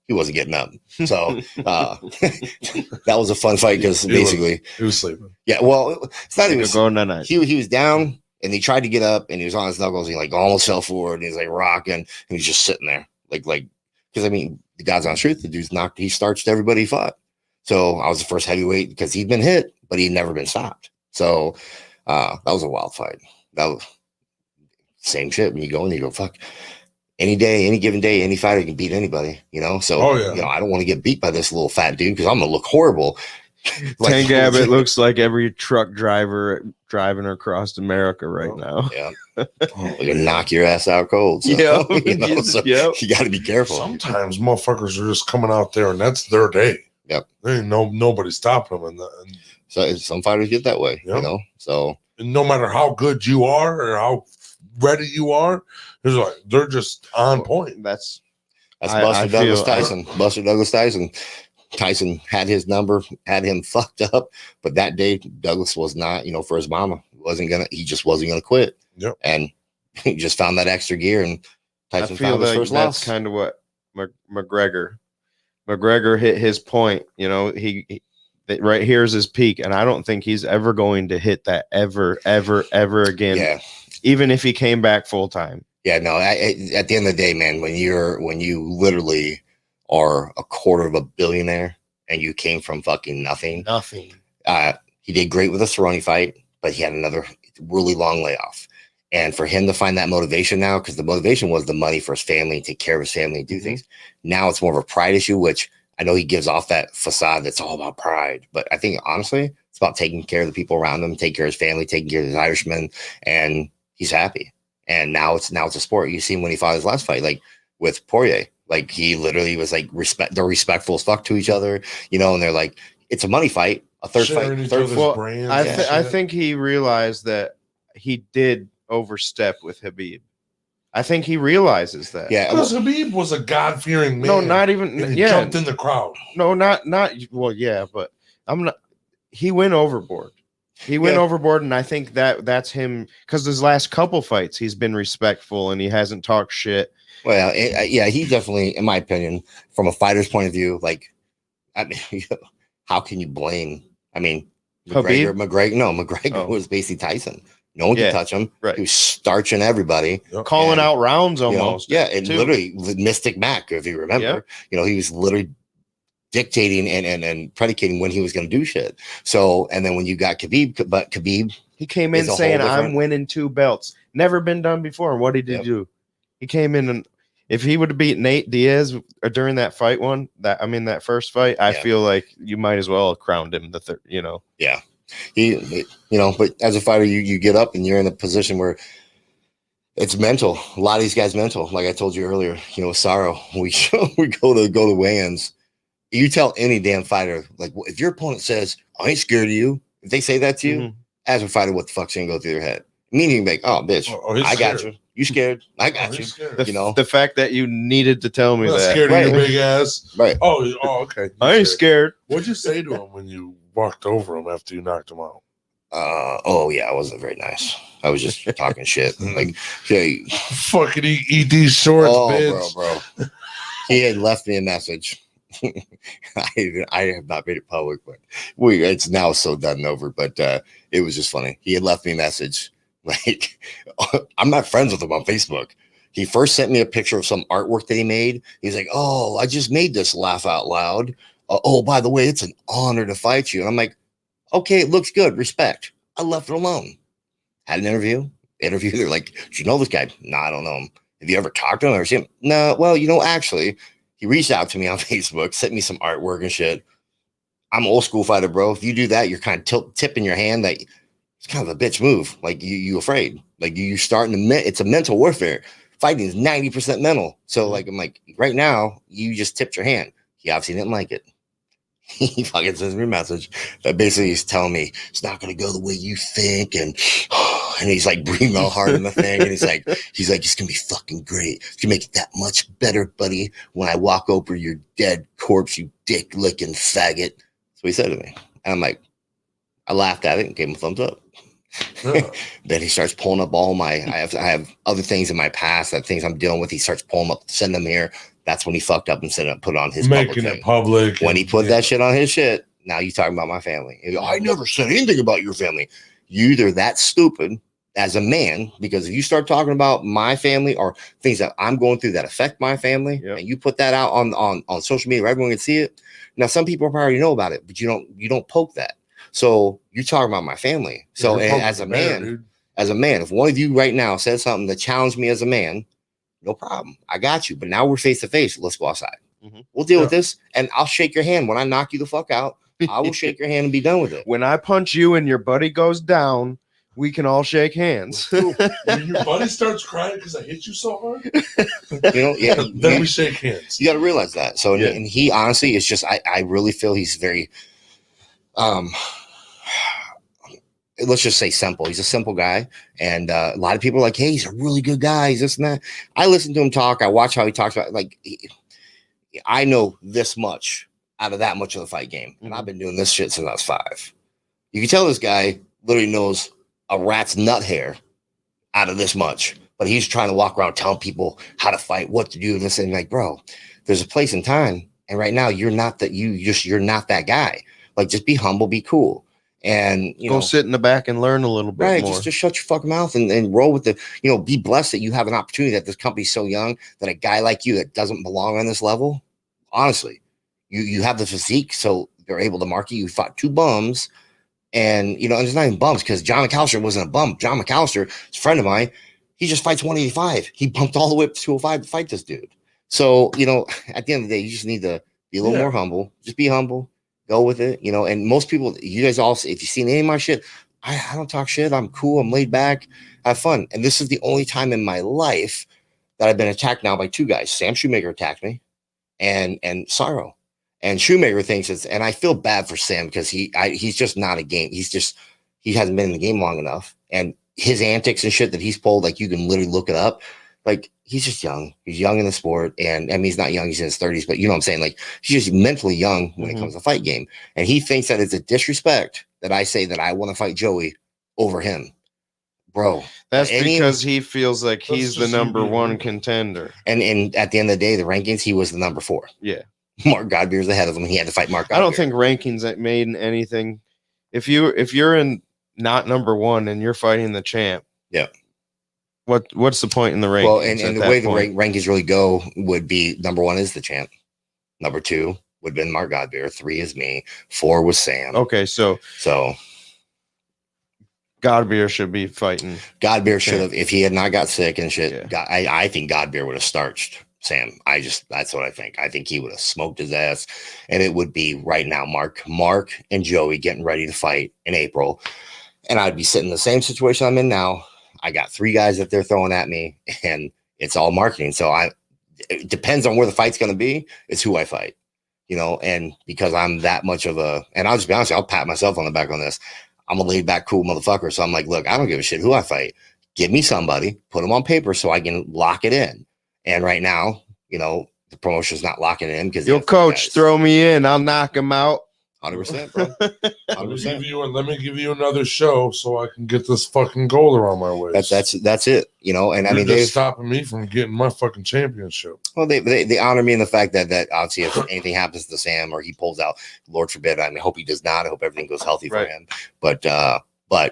He wasn't getting up. So that was a fun fight, because basically he was sleeping. Yeah, well, it's not even going that night. He was down, and he tried to get up, and he was on his knuckles. He like almost fell forward, and he's like rocking, and he's just sitting there, like because the God's honest truth, the dude's he starched everybody he fought. So I was the first heavyweight, because he'd been hit, but he'd never been stopped. So that was a wild fight. That was same shit. When you go, fuck. Any day, any given day, any fighter can beat anybody, So, I don't want to get beat by this little fat dude, because I'm going to look horrible. Tank Abbott looks like every truck driver driving across America right now. Yeah. We can knock your ass out cold. So, yeah. So you got to be careful. Sometimes motherfuckers are just coming out there, and that's their day. Yep. There ain't nobody stopping them. And so some fighters get that way, So and no matter how good you are or how ready you are, it's like they're just on point. That's Buster Douglas Tyson. Buster Douglas Tyson. Tyson had his number, had him fucked up, but that day Douglas was not, for his mama, he just wasn't gonna quit. Yep. And he just found that extra gear, and Tyson found his first that's loss. kind of what McGregor hit his point. He right here's his peak, and I don't think he's ever going to hit that ever again. Yeah. Even if he came back full time. Yeah, no. At the end of the day, man, when you literally are a quarter of a billionaire and you came from fucking nothing. He did great with the Cerrone fight, but he had another really long layoff. And for him to find that motivation now, because the motivation was the money for his family, take care of his family, and do things. Now it's more of a pride issue, which I know he gives off that facade that's all about pride. But I think honestly, it's about taking care of the people around him, taking care of his family, taking care of his Irishman, and he's happy. And now it's a sport. You see him when he fought his last fight, like with Poirier. Like he literally was like they're respectful as fuck to each other, and they're like, it's a money fight, a third fight. I think he realized that he did overstep with Habib. I think he realizes that. Yeah, because Habib was a God-fearing man. No, not even. And he jumped in the crowd. No, not. Well, yeah, but I'm not. He went overboard. He went overboard, and I think that's him, because his last couple fights, he's been respectful and he hasn't talked shit. Well, yeah, he definitely, in my opinion, from a fighter's point of view, like, I mean, how can you blame? I mean, McGregor was basically Tyson. No one could touch him. Right. He was starching everybody. Calling out rounds almost. And literally, Mystic Mac, if you remember, he was literally dictating and predicating when he was going to do shit. So, and then when you got Khabib, he came in saying, I'm winning 2 belts. Never been done before. And what did he do? He came in, and if he would have beat Nate Diaz during that fight that first fight, I feel like you might as well have crowned him the third, Yeah. But as a fighter, you get up and you're in a position where it's mental. A lot of these guys mental. Like I told you earlier, with Sorrow, we go to weigh-ins. You tell any damn fighter, like, if your opponent says, I ain't scared of you, if they say that to you, as a fighter, what the fuck's gonna go through their head? Meaning, like, oh, bitch, I got you. You scared? I got you. The fact that you needed to tell me that. Scared of your big ass. Right. Oh, okay. I ain't scared. What'd you say to him when you walked over him after you knocked him out? I wasn't very nice. I was just talking shit. Like, hey, fucking eat these shorts, bitch. bro. He had left me a message. I have not made it public, but it's now so done and over. But it was just funny. He had left me a message. Like, I'm not friends with him on Facebook. He first sent me a picture of some artwork that he made. He's like, oh, I just made this, laugh out loud. Oh, by the way, it's an honor to fight you. And I'm like, okay, it looks good. Respect. I left it alone. Had an interview. They're like, do you know this guy? No, I don't know him. Have you ever talked to him or seen him? No. Well, actually, he reached out to me on Facebook, sent me some artwork and shit. I'm an old school fighter, bro. If you do that, you're kind of tipping your hand. That it's kind of a bitch move. Like you afraid. Like you starting to. It's a mental warfare. Fighting is 90% mental. So like I'm like right now, you just tipped your hand. He obviously didn't like it. He fucking sends me a message that basically he's telling me it's not going to go the way you think, and he's like breathing all hard in the thing, and he's like it's going to be fucking great. It's going to make it that much better, buddy, when I walk over your dead corpse, you dick licking faggot. That's what he said to me, and I'm like, I laughed at it and gave him a thumbs up. Then he starts pulling up all my I have other things in my past, that things I'm dealing with. He starts pulling up, send them here. That's when he fucked up and said it, put it on his making it public. When he put that shit on his shit, now you talking about my family. I never said anything about your family. You either that stupid as a man, because if you start talking about my family or things that I'm going through that affect my family, and you put that out on social media where everyone can see it. Now some people probably know about it, but you don't poke that. So you're talking about my family. So as a man, if one of you right now says something that challenged me as a man, no problem. I got you. But now we're face to face. Let's go outside. We'll deal with this. And I'll shake your hand. When I knock you the fuck out, I will shake your hand and be done with it. When I punch you and your buddy goes down, we can all shake hands. When your buddy starts crying because I hit you so hard, then we shake hands. You got to realize that. So, and he honestly is just, I really feel he's very, let's just say simple. He's a simple guy. And a lot of people are like, hey, he's a really good guy. He's this and that. I listen to him talk. I watch how he talks about I know this much out of that much of the fight game. And I've been doing this shit since I was 5. You can tell this guy literally knows a rat's nut hair out of this much. But he's trying to walk around telling people how to fight, what to do, this and like, bro, there's a place and time. And right now you're not that you're not that guy. Like just be humble, be cool. And go sit in the back and learn a little bit more. Just shut your fucking mouth and roll with the, be blessed that you have an opportunity, that this company's so young, that a guy like you that doesn't belong on this level, honestly, you have the physique, so they're able to market you. Fought 2 bums, and and it's not even bums, because John McAllister wasn't a bum. John McAllister is a friend of mine. He just fights 185. He bumped all the way up to 205 to fight this dude. So, at the end of the day, you just need to be a little more humble. Just be humble. Go with it, and most people, you guys all, if you've seen any of my shit, I don't talk shit. I'm cool. I'm laid back. I have fun. And this is the only time in my life that I've been attacked now by 2 guys. Sam Shoemaker attacked me and Sorrow. And Shoemaker thinks and I feel bad for Sam because he's just not a game. He hasn't been in the game long enough. And his antics and shit that he's pulled, like you can literally look it up. Like he's just young. He's young in the sport. And I mean, he's not young. He's in his 30s, but you know what I'm saying? Like he's just mentally young when it comes to fight game. And he thinks that it's a disrespect that I say that I want to fight Joey over him. Bro. That's because he feels like he's the number 1 contender. And at the end of the day, the rankings, he was the number 4. Yeah. Mark Godbeer's ahead of him. He had to fight Mark Godbeer. I don't think rankings made anything. If you're in not number 1 and you're fighting the champ. Yeah. What's the point in the rankings? Well, and the way the rankings really go would be number 1 is the champ. Number 2 would have been Mark Godbeer. 3 is me. 4 was Sam. Okay, so Godbeer should be fighting. Godbeer should have, if he had not got sick and shit. Yeah. I think Godbeer would have starched Sam. That's what I think. I think he would have smoked his ass, and it would be right now, Mark and Joey getting ready to fight in April. And I'd be sitting in the same situation I'm in now. I got 3 guys that they're throwing at me, and it's all marketing. So it depends on where the fight's going to be. It's who I fight, and because I'm that much of and I'll just be honest, I'll pat myself on the back on this. I'm a laid back, cool motherfucker. So I'm like, look, I don't give a shit who I fight. Give me somebody, put them on paper so I can lock it in. And right now, the promotion's not locking it in because your coach throw me in, I'll knock him out. 100%, bro. 100%. Let me give you another show so I can get this fucking goal around my waist. That's it. And I mean, they're stopping me from getting my fucking championship. Well, they honor me in the fact that obviously if anything happens to Sam or he pulls out, Lord forbid, I hope he does not. I hope everything goes healthy for him. But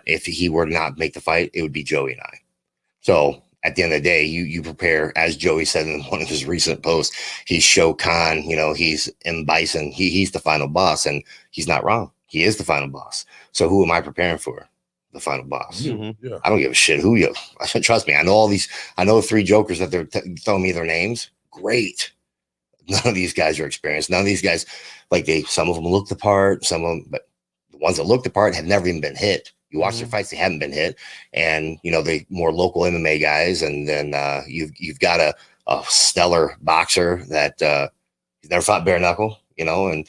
if he were to not make the fight, it would be Joey and I. So at the end of the day, you prepare, as Joey said in one of his recent posts, he's Show Khan, he's M. Bison, he's the final boss, and he's not wrong. He is the final boss. So who am I preparing for? The final boss. Mm-hmm. Yeah. I don't give a shit who you. Trust me, I know the 3 jokers that they're throwing me their names. Great. None of these guys are experienced. None of these guys, some of them look the part, some of them, but the ones that look the part have never even been hit. You watch their fights; they haven't been hit, and they more local MMA guys. And then you've got a stellar boxer that he's never fought bare knuckle, and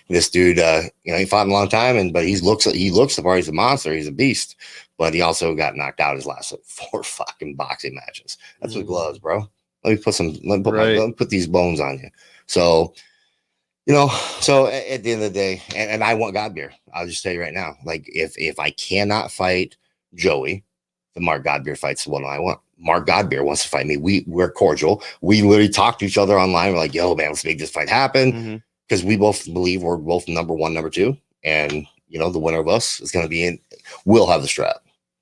this dude, he fought in a long time, but he looks the part. He's a monster. He's a beast, but he also got knocked out his last 4 fucking boxing matches. That's with gloves, bro. Let me put these bones on you. So. So at the end of the day, and I want Godbeer. I'll just tell you right now, if I cannot fight Joey, the Mark Godbeer fight's the one I want. Mark Godbeer wants to fight me. We're cordial. We literally talk to each other online. We're like, yo, man, let's make this fight happen. Because we both believe we're both number 1, number 2. And, the winner of us is going to be we'll have the strap.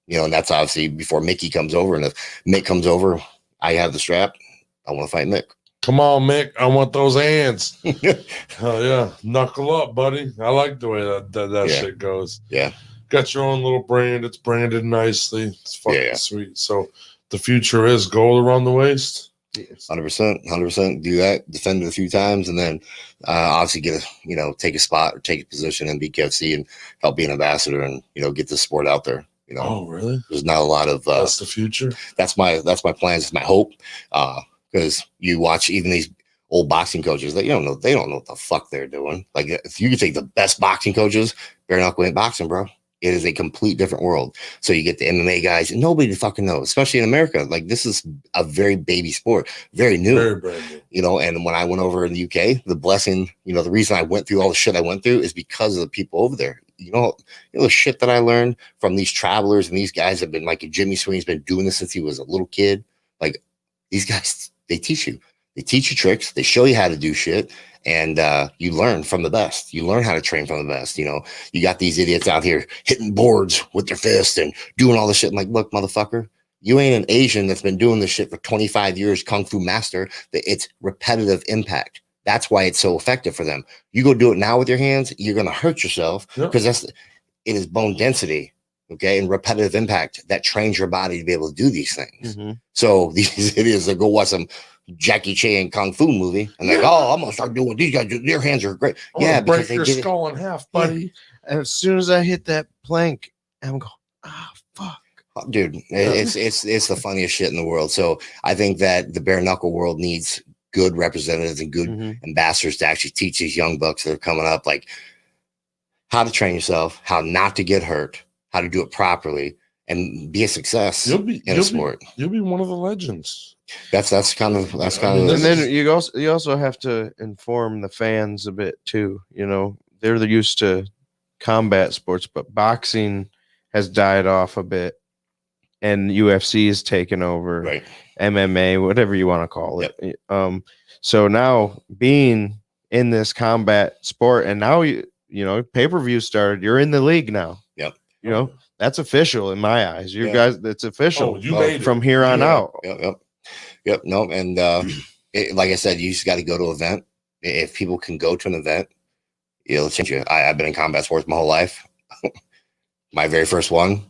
And that's obviously before Mickey comes over. And if Mick comes over, I have the strap. I want to fight Mick. Come on, Mick. I want those hands. Oh, yeah. Knuckle up, buddy. I like the way that shit goes. Yeah. Got your own little brand. It's branded nicely. It's fucking sweet. So the future is gold around the waist. 100%. Do that. Defend it a few times. And then obviously take a spot or take a position in BKFC and help be an ambassador and, get the sport out there. Oh, really? There's not a lot of. That's the future? That's my plans. It's my hope. Because you watch even these old boxing coaches that they don't know what the fuck they're doing. If you could take the best boxing coaches, bare knuckle ain't boxing, bro. It is a complete different world. So you get the MMA guys, and nobody fucking knows, especially in America. This is a very baby sport, very new. Very brand new. And when I went over in the UK, the blessing, the reason I went through all the shit I went through is because of the people over there. The shit that I learned from these travelers and these guys have been Jimmy Sweeney's been doing this since he was a little kid. These guys, they teach you tricks. They show you how to do shit. And you learn from the best. You learn how to train from the best. You got these idiots out here hitting boards with their fists and doing all this shit. I'm like, look, motherfucker, you ain't an Asian that's been doing this shit for 25 years, Kung Fu master. It's repetitive impact. That's why it's so effective for them. You go do it now with your hands, you're going to hurt yourself because it is bone density. Okay, and repetitive impact that trains your body to be able to do these things. So these idiots that go watch some Jackie Chan Kung Fu movie and I'm gonna start doing these guys. Their hands are great. Yeah, break your skull in half, buddy. And as soon as I hit that plank, I'm going, fuck, dude. It's the funniest shit in the world. So I think that the bare knuckle world needs good representatives and good ambassadors to actually teach these young bucks that are coming up, how to train yourself, how not to get hurt, how to do it properly, and be a success in a sport. You'll be one of the legends. That's kind of. And then you also have to inform the fans a bit too. They're used to combat sports, but boxing has died off a bit, and UFC is taken over. Right. MMA, whatever you want to call it. So now being in this combat sport, and now pay-per-view started. You're in the league now. Yep. That's official in my eyes. You guys, it's official from here on out. Yep. No, and like I said, you just got to go to an event. If people can go to an event, it'll change you. I've been in combat sports my whole life. My very first one,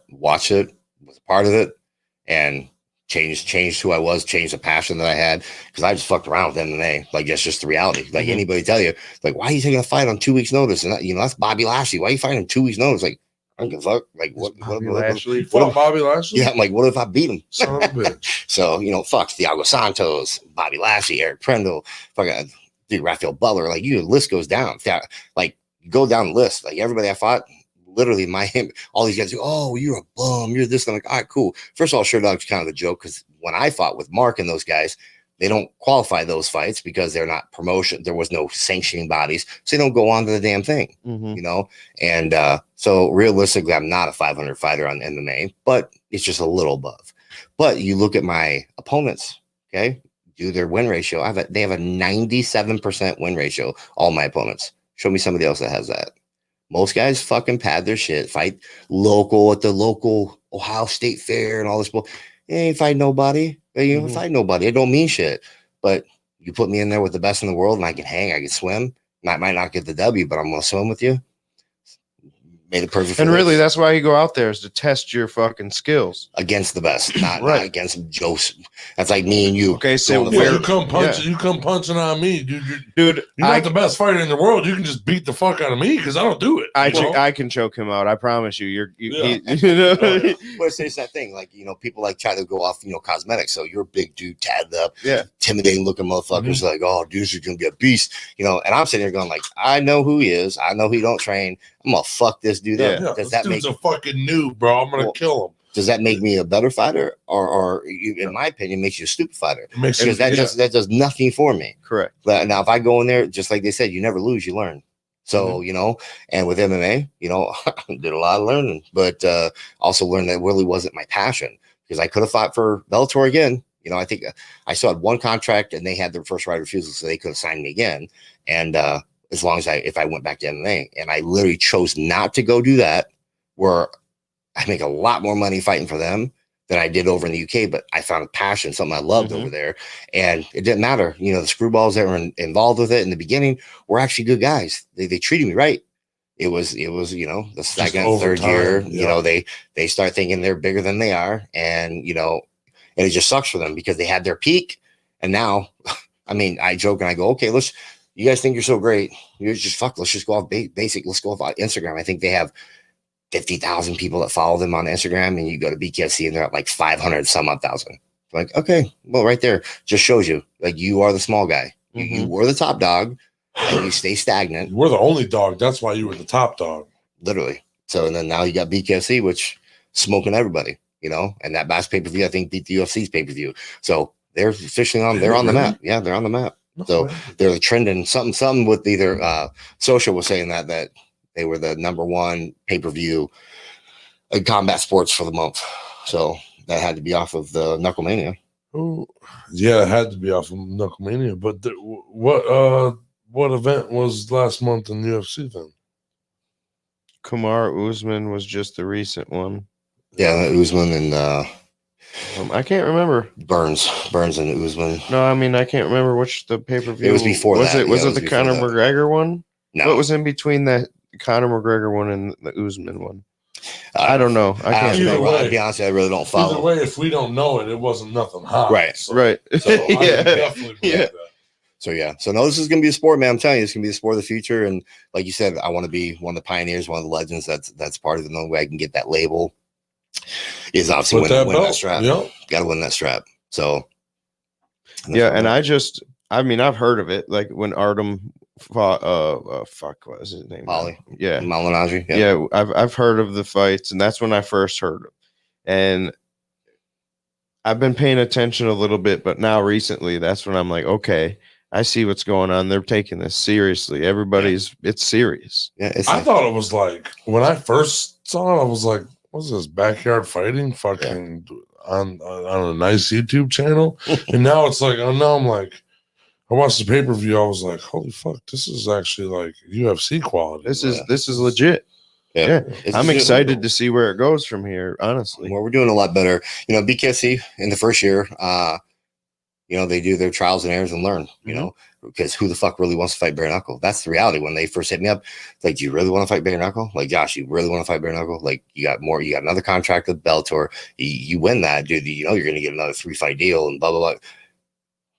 watched it, was a part of it, and changed who I was, changed the passion that I had, because I just fucked around with MMA. Like, that's just the reality. Like, anybody tell you, like, why are you taking a fight on 2 weeks notice? And that's Bobby Lashley. Why are you fighting on 2 weeks notice? Like, I don't give a fuck. Like, what Bobby Lashley? Yeah, I'm like, what if I beat him? Son of a bitch. So, fuck Thiago Santos, Bobby Lashley, Eric Prindle, fucking dude, Rafael Butler. Like, the list goes down. Like, go down the list. Like, everybody I fought, literally all these guys go, oh, you're a bum, you're this. I'm like, all right, cool. First of all, Sure Dog's kind of a joke, because when I fought with Mark and those guys, they don't qualify those fights because they're not promotion. There was no sanctioning bodies, so they don't go on to the damn thing, And so realistically, I'm not a 500 fighter on MMA, but it's just a little above. But you look at my opponents, okay, do their win ratio. They have a 97% win ratio. All my opponents. Show me somebody else that has that. Most guys fucking pad their shit, fight local at the local Ohio State Fair and all this. You ain't fight nobody. You ain't fight nobody. It don't mean shit. But you put me in there with the best in the world, and I can hang, I can swim. I might not get the W, but I'm going to swim with you. Made it perfect. And really, that's why you go out there, is to test your fucking skills against the best, not against Joe. That's like me and you. Okay, so you come punching on me, dude. You're not the best fighter in the world. You can just beat the fuck out of me because I don't do it. I can choke him out. I promise you. But it's that thing. Like, people like try to go off, cosmetics. So you're a big dude, tatted up, intimidating looking motherfuckers. Like, oh, dude, you're gonna be a beast. And I'm sitting here going like, I know who he is. I know he don't train. I'm gonna fuck this dude up. Yeah, does that make a fucking noob, bro? I'm gonna kill him. Does that make me a better fighter, or in my opinion, makes you a stupid fighter? Because that does nothing for me. Correct. But now, if I go in there, just like they said, you never lose, you learn. So and with MMA, did a lot of learning, but also learned that really wasn't my passion, because I could have fought for Bellator again. I think I still had one contract, and they had their first right of refusal, so they could have signed me again. And as long as if I went back to MMA, and I literally chose not to go do that, where I make a lot more money fighting for them than I did over in the UK, but I found a passion, something I loved over there. And it didn't matter. The screwballs that were involved with it in the beginning were actually good guys. They treated me right. It was, the second, third year, they start thinking they're bigger than they are. And, and it just sucks for them, because they had their peak. And now, I joke and I go, okay, you guys think you're so great. You're just let's just go off basic. Let's go off Instagram. I think they have 50,000 people that follow them on Instagram, and you go to BKFC and they're at like 500 some odd thousand. Like, okay, well, right there just shows you, like, you are the small guy. You were the top dog, and you stay stagnant. We're the only dog. That's why you were the top dog. Literally. So, and then now you got BKFC, which smoking everybody, and that last pay-per-view, I think, beat the UFC's pay-per-view. So they're officially they're on the map. Yeah, they're on the map. So they're trending something with either Social was saying that they were the number one pay-per-view in combat sports for the month. So that had to be off of the Knuckle Mania. Oh, yeah, it had to be off of Knuckle Mania. But what event was last month in UFC then? Kamaru Usman was just the recent one. Yeah, Usman and I can't remember. Burns and Usman. No, I can't remember which the pay-per-view. It was before that. Was it the Conor McGregor one? No. What was in between the Conor McGregor one and the Usman one? I don't know. I can't remember. I'll be honest, I really don't follow. Either way, if we don't know it, it wasn't nothing hot. Right. So, right. So I definitely believe that. So no, this is gonna be a sport, man. I'm telling you, it's gonna be the sport of the future. And like you said, I want to be one of the pioneers, one of the legends. That's part of it. The only way I can get that label is obviously win that strap. Yep. Got to win that strap. So and I've heard of it. Like when Artem fought, what was his name? Molly. Yeah, Malignaggi. Yeah, I've heard of the fights, and that's when I first heard of. And I've been paying attention a little bit, but now recently, that's when I'm like, okay, I see what's going on. They're taking this seriously. It's serious. Yeah, I thought it was like, when I first saw it, I was like, what's this, backyard fighting fucking on a nice YouTube channel? And now it's like, now I'm like, I watched the pay-per-view, I was like, holy fuck, this is actually like UFC quality. This is legit. Yeah. I'm excited to see where it goes from here, honestly. Well, we're doing a lot better. BKFC in the first year, they do their trials and errors and learn, because who the fuck really wants to fight bare knuckle? That's the reality. When they first hit me up, like, do you really want to fight bare knuckle? Like, Josh, you really want to fight bare knuckle? Like, you got another contract with Bellator. You win that, dude. You're going to get another 3-fight deal and blah, blah, blah.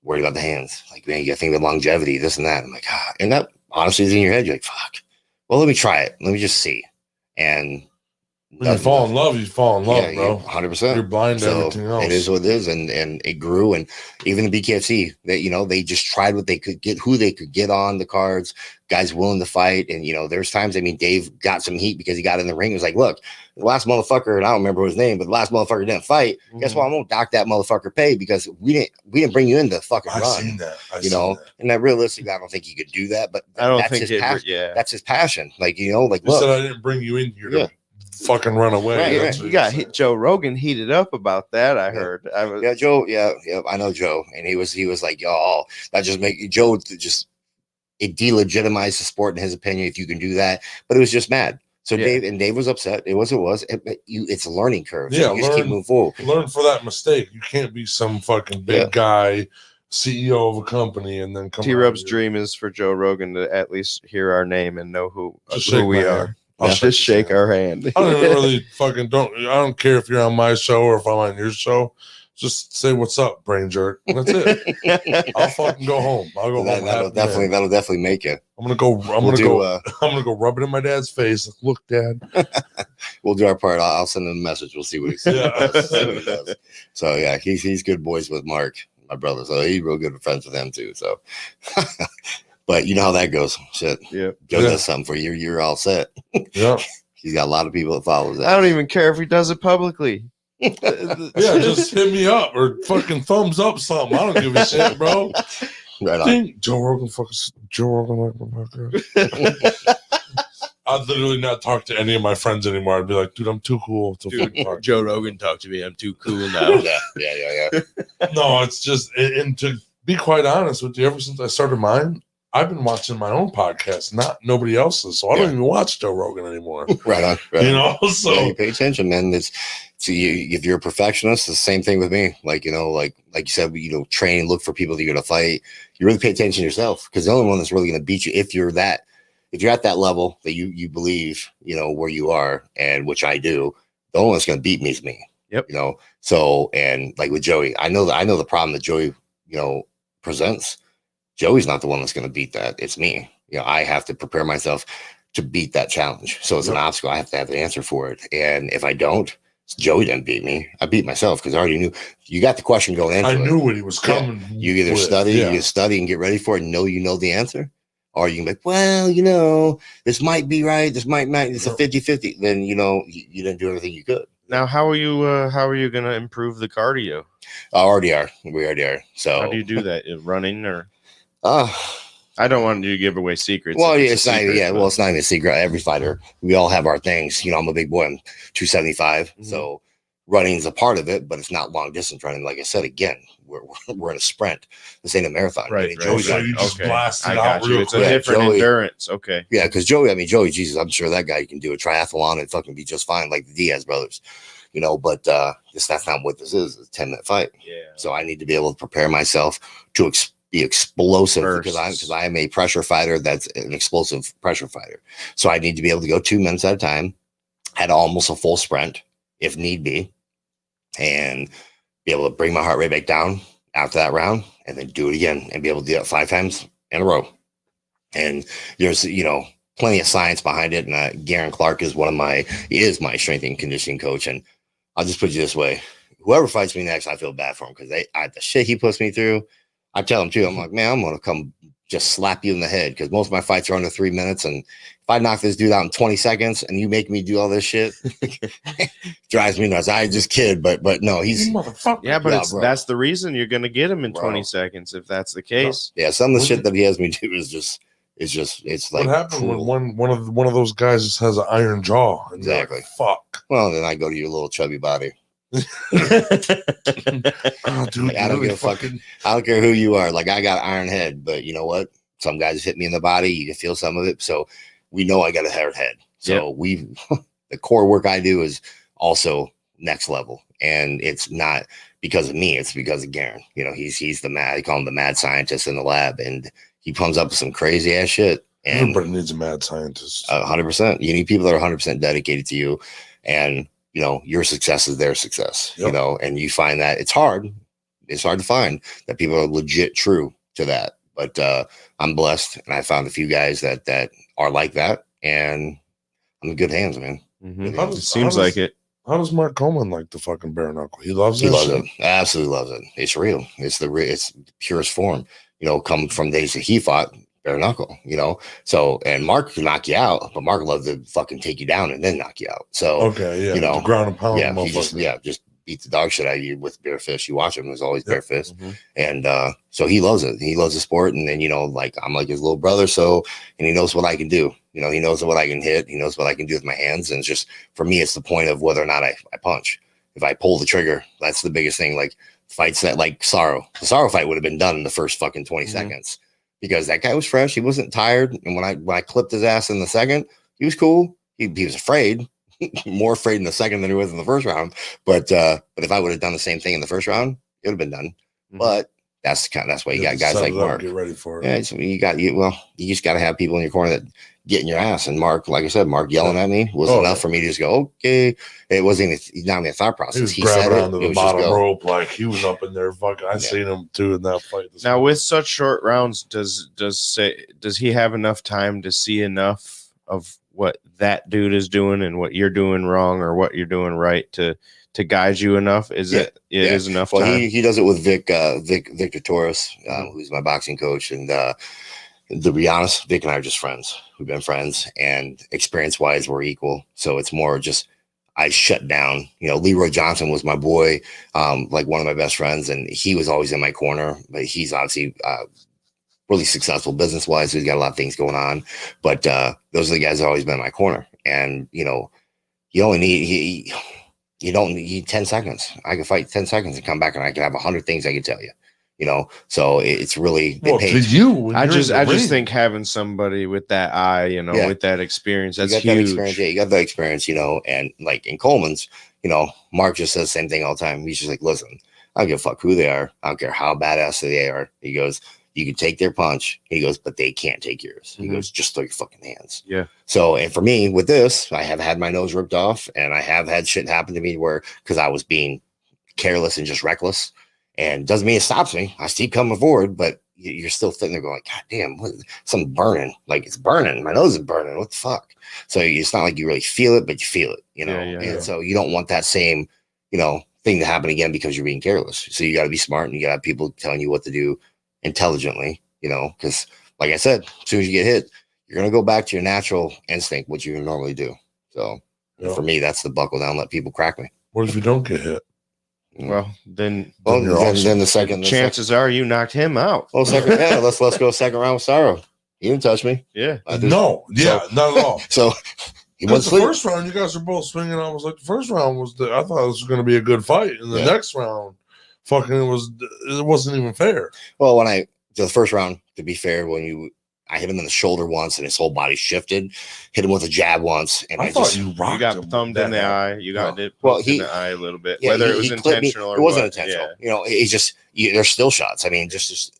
Worried about the hands. Like, man, you got to think of longevity, this and that. I'm like, and that honestly is in your head. You're like, fuck. Well, let me try it. Let me just see. And when you fall in love, bro. 100%. You're blind to everything else. It is what it is, and it grew. And even the BKFC, they just tried what they could get, who they could get on the cards, guys willing to fight. And there's times, Dave got some heat because he got in the ring. It was like, look, the last motherfucker, and I don't remember his name, but the last motherfucker didn't fight. Guess what? I'm gonna dock that motherfucker pay because we didn't bring you in to fucking run. I've seen that. And that realistically, I don't think he could do that. But I don't that's think his passion. That's his passion. Like, look, said I didn't bring you in here to fucking run away. Right. You got Joe Rogan heated up about that. I heard. Joe. Yeah, I know Joe, and he was like, "Oh, that just make Joe just it delegitimized the sport in his opinion if you can do that." But it was just mad. So Dave was upset. It was. It's a learning curve. So you just keep moving forward. Learn for that mistake. You can't be some fucking big guy, CEO of a company, and then come. T-Rub's dream is for Joe Rogan to at least hear our name and know who we are. I'll just shake our hand. I don't even really I don't care if you're on my show or if I'm on your show. Just say what's up, brain jerk. That's it. I'll fucking go home. I'll go home. That'll definitely make it. I'm gonna go rub it in my dad's face. Look, Dad. We'll do our part. I'll send him a message. We'll see what he says. Yeah. So yeah, he's good boys with Mark, my brother. So he's real good friends with him too. So but you know how that goes. Shit. Yeah. Joe does something for you. You're all set. Yeah. He's got a lot of people that follow that. I don't even care if he does it publicly. Yeah, just hit me up or fucking thumbs up something. I don't give a shit, bro. Right on. Joe Rogan. I'd literally not talk to any of my friends anymore. I'd be like, dude, I'm too cool to talk. Joe Rogan talked to me. I'm too cool now. Yeah. No, it's just, and to be quite honest with you, ever since I started mine, I've been watching my own podcast, not nobody else's. So I don't even watch Joe Rogan anymore. Right on. So you pay attention, man. If you're a perfectionist, it's the same thing with me. Like you said, train and look for people that you're gonna fight. You really pay attention to yourself, because the only one that's really gonna beat you, if you're at that level that you believe, where you are, and which I do, the only one that's gonna beat me is me. Yep. So, and like with Joey, I know the problem that Joey, presents. Joey's not the one that's going to beat that. It's me. I have to prepare myself to beat that challenge. So it's an obstacle. I have to have the answer for it. And if I don't, Joey didn't beat me. I beat myself because I already knew. You got the question going into it. I knew what he was coming. You either study and get ready for it and know the answer, or you can be like, well, this might be right. This might not. It's a 50-50. Then, you didn't do everything you could. Now, how are you going to improve the cardio? We already are. So how do you do that? Running or? I don't want you to give away secrets. Well, it's not even a secret. Every fighter, we all have our things. I'm a big boy. I'm 275. Mm-hmm. So running is a part of it, but it's not long distance running. Like I said, again, we're in a sprint. This ain't a marathon. Right. Joey's just blasted out. It's a different endurance. Okay. Yeah, because Joey, Jesus, I'm sure that guy can do a triathlon and fucking be just fine, like the Diaz brothers. But that's not what this is. It's a 10-minute fight. Yeah. So I need to be able to prepare myself to be explosive because I am a pressure fighter. That's an explosive pressure fighter. So I need to be able to go 2 minutes at a time at almost a full sprint if need be, and be able to bring my heart rate back down after that round and then do it again and be able to do that 5 times in a row. And there's, plenty of science behind it. And Garen Clark is my strength and conditioning coach. And I'll just put you this way. Whoever fights me next, I feel bad for him because the shit he puts me through, I tell him too, I'm like, man, I'm going to come just slap you in the head because most of my fights are under 3 minutes. And if I knock this dude out in 20 seconds and you make me do all this shit, drives me nuts. I just kid, but no, he's motherfucker. Yeah, but that's the reason you're going to get him in 20 seconds if that's the case. Yeah, some of the shit that he has me do is just, it's like what happened when one of those guys just has an iron jaw. Exactly. Like, fuck. Well, then I go to your little chubby body. Dude, I don't care who you are. Like I got an iron head, but you know what? Some guys hit me in the body. You can feel some of it. So we know I got a hard head. So the core work I do is also next level. And it's not because of me. It's because of Garen. You know, he's the mad. I call him the mad scientist in the lab, and he comes up with some crazy ass shit. And everybody needs a mad scientist. 100%. You need people that are 100% dedicated to you, and you know your success is their success. Yep. You know, and you find that it's hard. It's hard to find that people are legit true to that. But I'm blessed, and I found a few guys that are like that, and I'm in good hands, man. Mm-hmm. It seems like it. How does Mark Coleman like the fucking bare knuckle? He loves it. He loves it. Absolutely loves it. It's real. It's it's the purest form. You know, coming from days that he fought bare knuckle. You know, so and Mark can knock you out, but Mark loved to fucking take you down and then knock you out. So okay, yeah, you know, the ground and pound. Yeah, he just beat the dog shit out of you with bare fist. You watch him; there's always bare fist, and so he loves it. He loves the sport, and then you know, like I'm like his little brother, so and he knows what I can do. You know, he knows what I can hit. He knows what I can do with my hands, and it's just for me, it's the point of whether or not I punch. If I pull the trigger, that's the biggest thing. Like fights that like the Sorrow fight would have been done in the first fucking 20 seconds because that guy was fresh. He wasn't tired, and when I clipped his ass in the second, he was cool. He was afraid. More afraid in the second than he was in the first round. But if I would have done the same thing in the first round, it would have been done. But that's why you got guys like Mark. Get ready for it. Yeah, you just got to have people in your corner that get in your ass. And Mark, like I said, Mark yelling at me was enough for me to just go, okay. It wasn't not even a thought process. He said it. To the bottom rope like he was up in there. Fucking, I seen him too in that fight. Now with such short rounds, does he have enough time to see enough of what that dude is doing and what you're doing wrong or what you're doing right to guide you enough? Is it is enough time? Well, he does it with Victor Torres, who's my boxing coach. And to be honest, Vic and I are just friends. We've been friends, and experience wise, we're equal. So it's more just I shut down. You know, Leroy Johnson was my boy, like one of my best friends, and he was always in my corner. But he's obviously really successful business wise. He's got a lot of things going on, but those are the guys that have always been in my corner. And you know, you only need you don't need 10 seconds. I can fight 10 seconds and come back, and I can have 100 things I can tell you. You know, so it's really well to you. I just think having somebody with that eye, you know, with that experience, that's huge. That experience, you got that experience, you know, and like in Coleman's, you know, Mark just says the same thing all the time. He's just like, listen, I don't give a fuck who they are. I don't care how badass they are. He goes, you can take their punch. He goes, but they can't take yours. He goes, just throw your fucking hands. Yeah. So, and for me with this, I have had my nose ripped off, and I have had shit happen to me where, because I was being careless and just reckless. And doesn't mean it stops me. I keep coming forward, but you're still sitting there going, God damn, something burning. Like it's burning. My nose is burning. What the fuck? So it's not like you really feel it, but you feel it, you know? And so you don't want that same, you know, thing to happen again because you're being careless. So you got to be smart, and you got to have people telling you what to do intelligently, you know, because like I said, as soon as you get hit, you're going to go back to your natural instinct, which you normally do. So for me, that's the buckle down, let people crack me. What if you don't get hit? Well, then the second chances are you knocked him out. Well, second, let's go second round with Sorrow. He didn't touch me. Yeah, not at all. So he was the first round. You guys are both swinging. I was like, the first round was I thought this was going to be a good fight, and the next round, it wasn't even fair. Well, the first round, to be fair, I hit him in the shoulder once, and his whole body shifted. Hit him with a jab once, and I thought you got thumbed in the eye. You got it in the eye a little bit. Yeah, whether it was intentional or it wasn't intentional. Yeah. You know, it's just there's still shots. I mean, just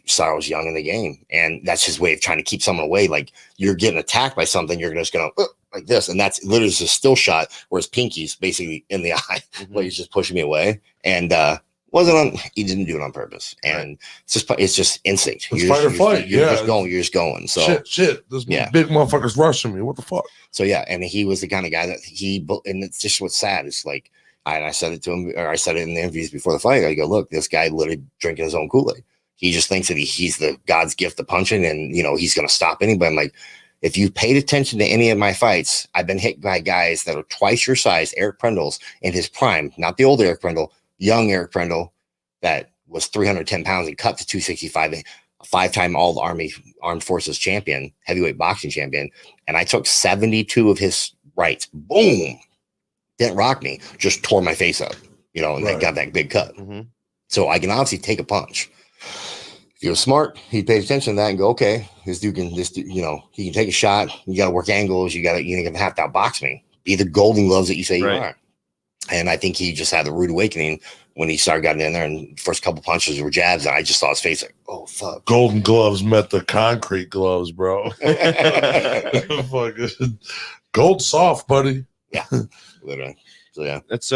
Sorrow's young in the game, and that's his way of trying to keep someone away. Like you're getting attacked by something, you're just gonna like this, and that's literally just a still shot where his pinky's basically in the eye, where he's just pushing me away, and he didn't do it on purpose, and it's just instinct. It's fight or flight. You're just going. So shit. This big motherfucker's rushing me. What the fuck? So and he was the kind of guy that and it's just what's sad. It's like I said it to him, or I said it in the interviews before the fight. I go, look, this guy literally drinking his own Kool-Aid. He just thinks that he's the God's gift to punching, and you know he's gonna stop anybody. I'm like, if you paid attention to any of my fights, I've been hit by guys that are twice your size. Eric Prendle's in his prime, not the old Eric Prendle. Young Eric Prendle that was 310 pounds and cut to 265, a 5-time all Army Armed Forces champion, heavyweight boxing champion. And I took 72 of his rights. Boom. Didn't rock me. Just tore my face up, you know, and I got that big cut. So I can obviously take a punch. If he was smart, he paid attention to that and go, okay, this dude, you know, he can take a shot. You got to work angles. You're going to have to outbox me. Be the golden gloves that you say you are. And I think he just had a rude awakening when he started getting in there, and the first couple punches were jabs, and I just saw his face like, oh fuck. Golden gloves met the concrete gloves, bro. Fucking gold soft, buddy. Yeah, literally. So yeah, That's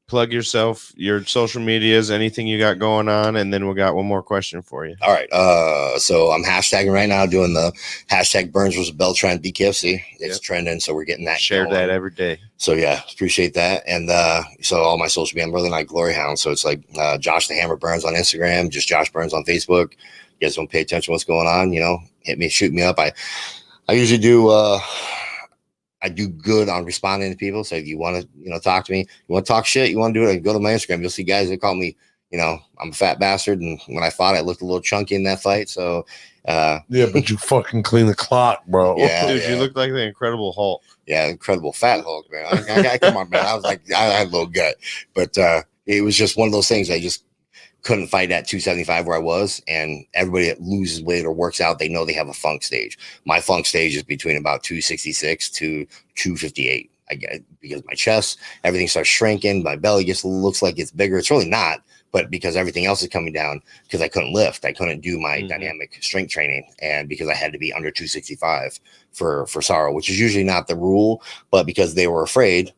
plug yourself, your social medias, anything you got going on, and then we got one more question for you. all right. So I'm hashtagging right now, doing the hashtag Burns versus Beltran BKFC. It's trending, so we're getting that. Share going. that every day. So yeah, appreciate that. And so all my social media, I'm really like Glory Hound. So it's like Josh the Hammer Burns on Instagram, just Josh Burns on Facebook. You guys don't pay attention to what's going on, hit me, shoot me up. I usually do I do good on responding to people. So if you want to, talk to me, you want to talk shit, you want to do it, go to my Instagram. You'll see guys that call me, I'm a fat bastard. And when I fought, I looked a little chunky in that fight. So yeah, but you fucking clean the clock, bro. Yeah, dude, you look like the Incredible Hulk. Yeah, Incredible Fat Hulk, man. I come on, man. I was like, I had a little gut, but it was just one of those things. I just couldn't fight at 275 where I was, and everybody that loses weight or works out, they know they have a funk stage. My funk stage is between about 266 to 258. I get it because my chest, everything starts shrinking. My belly just looks like it's bigger. It's really not, but because everything else is coming down, because I couldn't lift, I couldn't do my dynamic strength training, and because I had to be under 265 for Sorrow, which is usually not the rule, but because they were afraid.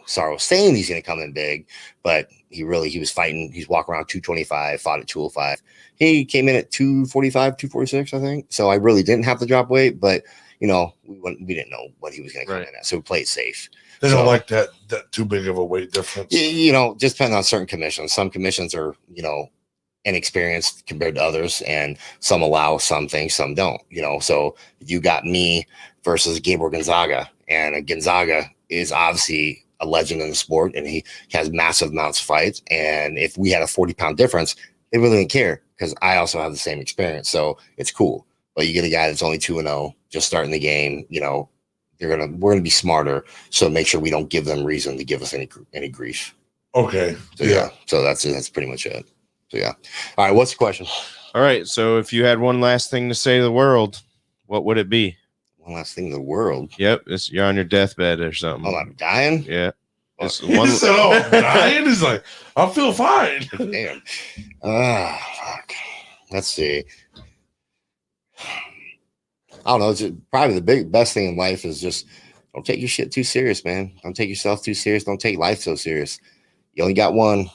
Sorrow saying he's going to come in big, but he was fighting. He's walking around 225, fought at 205. He came in at 245, 246, I think. So I really didn't have to drop weight, but we didn't know what he was going to come in at. So we played safe. They don't like that too big of a weight difference. Just depending on certain commissions. Some commissions are, inexperienced compared to others, and some allow some things, some don't, so you got me versus Gabriel Gonzaga, and Gonzaga is obviously a legend in the sport, and he has massive amounts of fights. And if we had a 40-pound difference, they really didn't care because I also have the same experience. So it's cool. But you get a guy that's only 2-0, just starting the game, we're gonna be smarter. So make sure we don't give them reason to give us any grief. Okay. So, yeah. So that's pretty much it. So yeah. All right. What's the question? All right. So if you had one last thing to say to the world, what would it be? One last thing in the world. Yep, you're on your deathbed or something. Oh, I'm dying? Yeah. He said, I'm dying? He's like, I feel fine. Damn. Fuck. Let's see. I don't know. It's probably the best thing in life is just don't take your shit too serious, man. Don't take yourself too serious. Don't take life so serious. You only got one.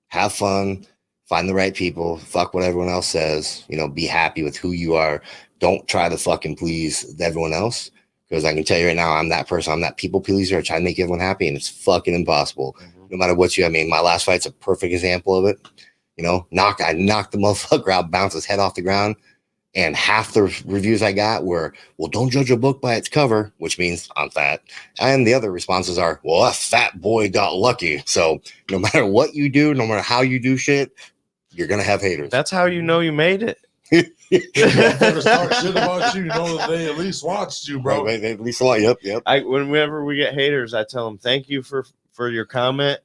Have fun. Find the right people. Fuck what everyone else says. Be happy with who you are. Don't try to fucking please everyone else, because I can tell you right now, I'm that person. I'm that people pleaser. I try to make everyone happy, and it's fucking impossible. No matter what my last fight's a perfect example of it. I knocked the motherfucker out, bounced his head off the ground, and half the reviews I got were, well, don't judge a book by its cover, which means I'm fat. And the other responses are, well, that fat boy got lucky. So no matter what you do, no matter how you do shit, you're going to have haters. That's how you know you made it. Motherfuckers talk shit about you, that they at least watched you, bro. Right, they at least watched. Yep. Whenever we get haters, I tell them thank you for your comment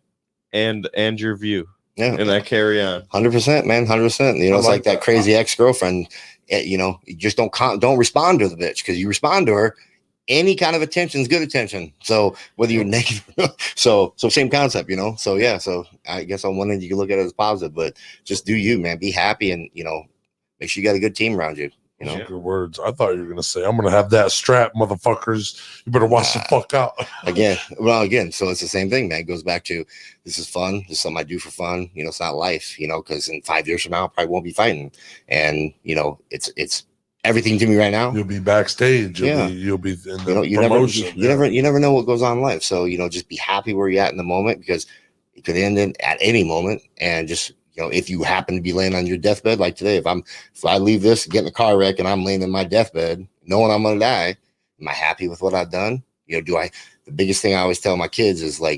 and your view. Yeah, and I carry on. 100%, man, 100%. It's like that crazy ex-girlfriend. You just don't respond to the bitch, because you respond to her, any kind of attention is good attention. So whether you're negative, so same concept, So yeah, so I guess on one end you can look at it as positive, but just do you, man. Be happy, and make sure you got a good team around you. Good words. I thought you were gonna say, I'm gonna have that strap, motherfuckers. You better watch the fuck out. Again, so it's the same thing, man. It goes back to, this is fun. This is something I do for fun. It's not life, because in 5 years from now, I probably won't be fighting. And it's everything to me right now. You'll be backstage. You'll be in the promotion. You never know what goes on in life. So, just be happy where you're at in the moment, because it could end at any moment. And just, if you happen to be laying on your deathbed, like today, if I leave this, get in a car wreck, and I'm laying in my deathbed, knowing I'm going to die, am I happy with what I've done? The biggest thing I always tell my kids is try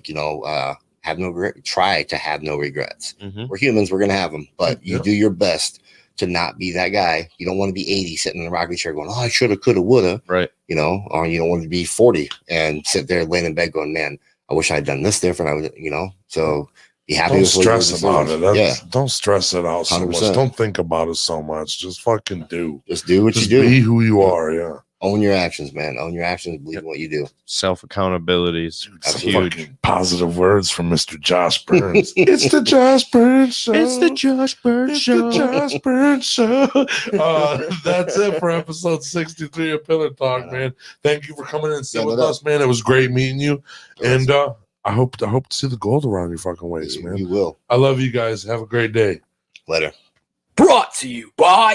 to have no regrets. Mm-hmm. We're humans. We're going to have them, but you do your best to not be that guy. You don't want to be 80 sitting in a rocking chair going, oh, I shoulda, coulda, woulda. Right. Or you don't want to be 40 and sit there laying in bed going, man, I wish I'd done this different. So be happy. Don't stress about it. Don't stress it out so 100%. Much. Don't think about it so much. Just fucking do. Just do what you do. Be who you are. Yeah. Own your actions, man. Own your actions. Believe in what you do. Self accountability is Absolutely. huge. Fucking positive words from Mr. Josh Burns. It's the Josh Burns Show. It's the Josh Bird It's Show. the Josh Burns Show. That's it for episode 63 of Pillar Talk, Yeah. man. Thank you for coming in and sitting Yeah, no with doubt. us, man. It was great meeting you. Yes. And I hope to see the gold around your fucking waist, man. You will. I love you guys. Have a great day. Later. Brought to you by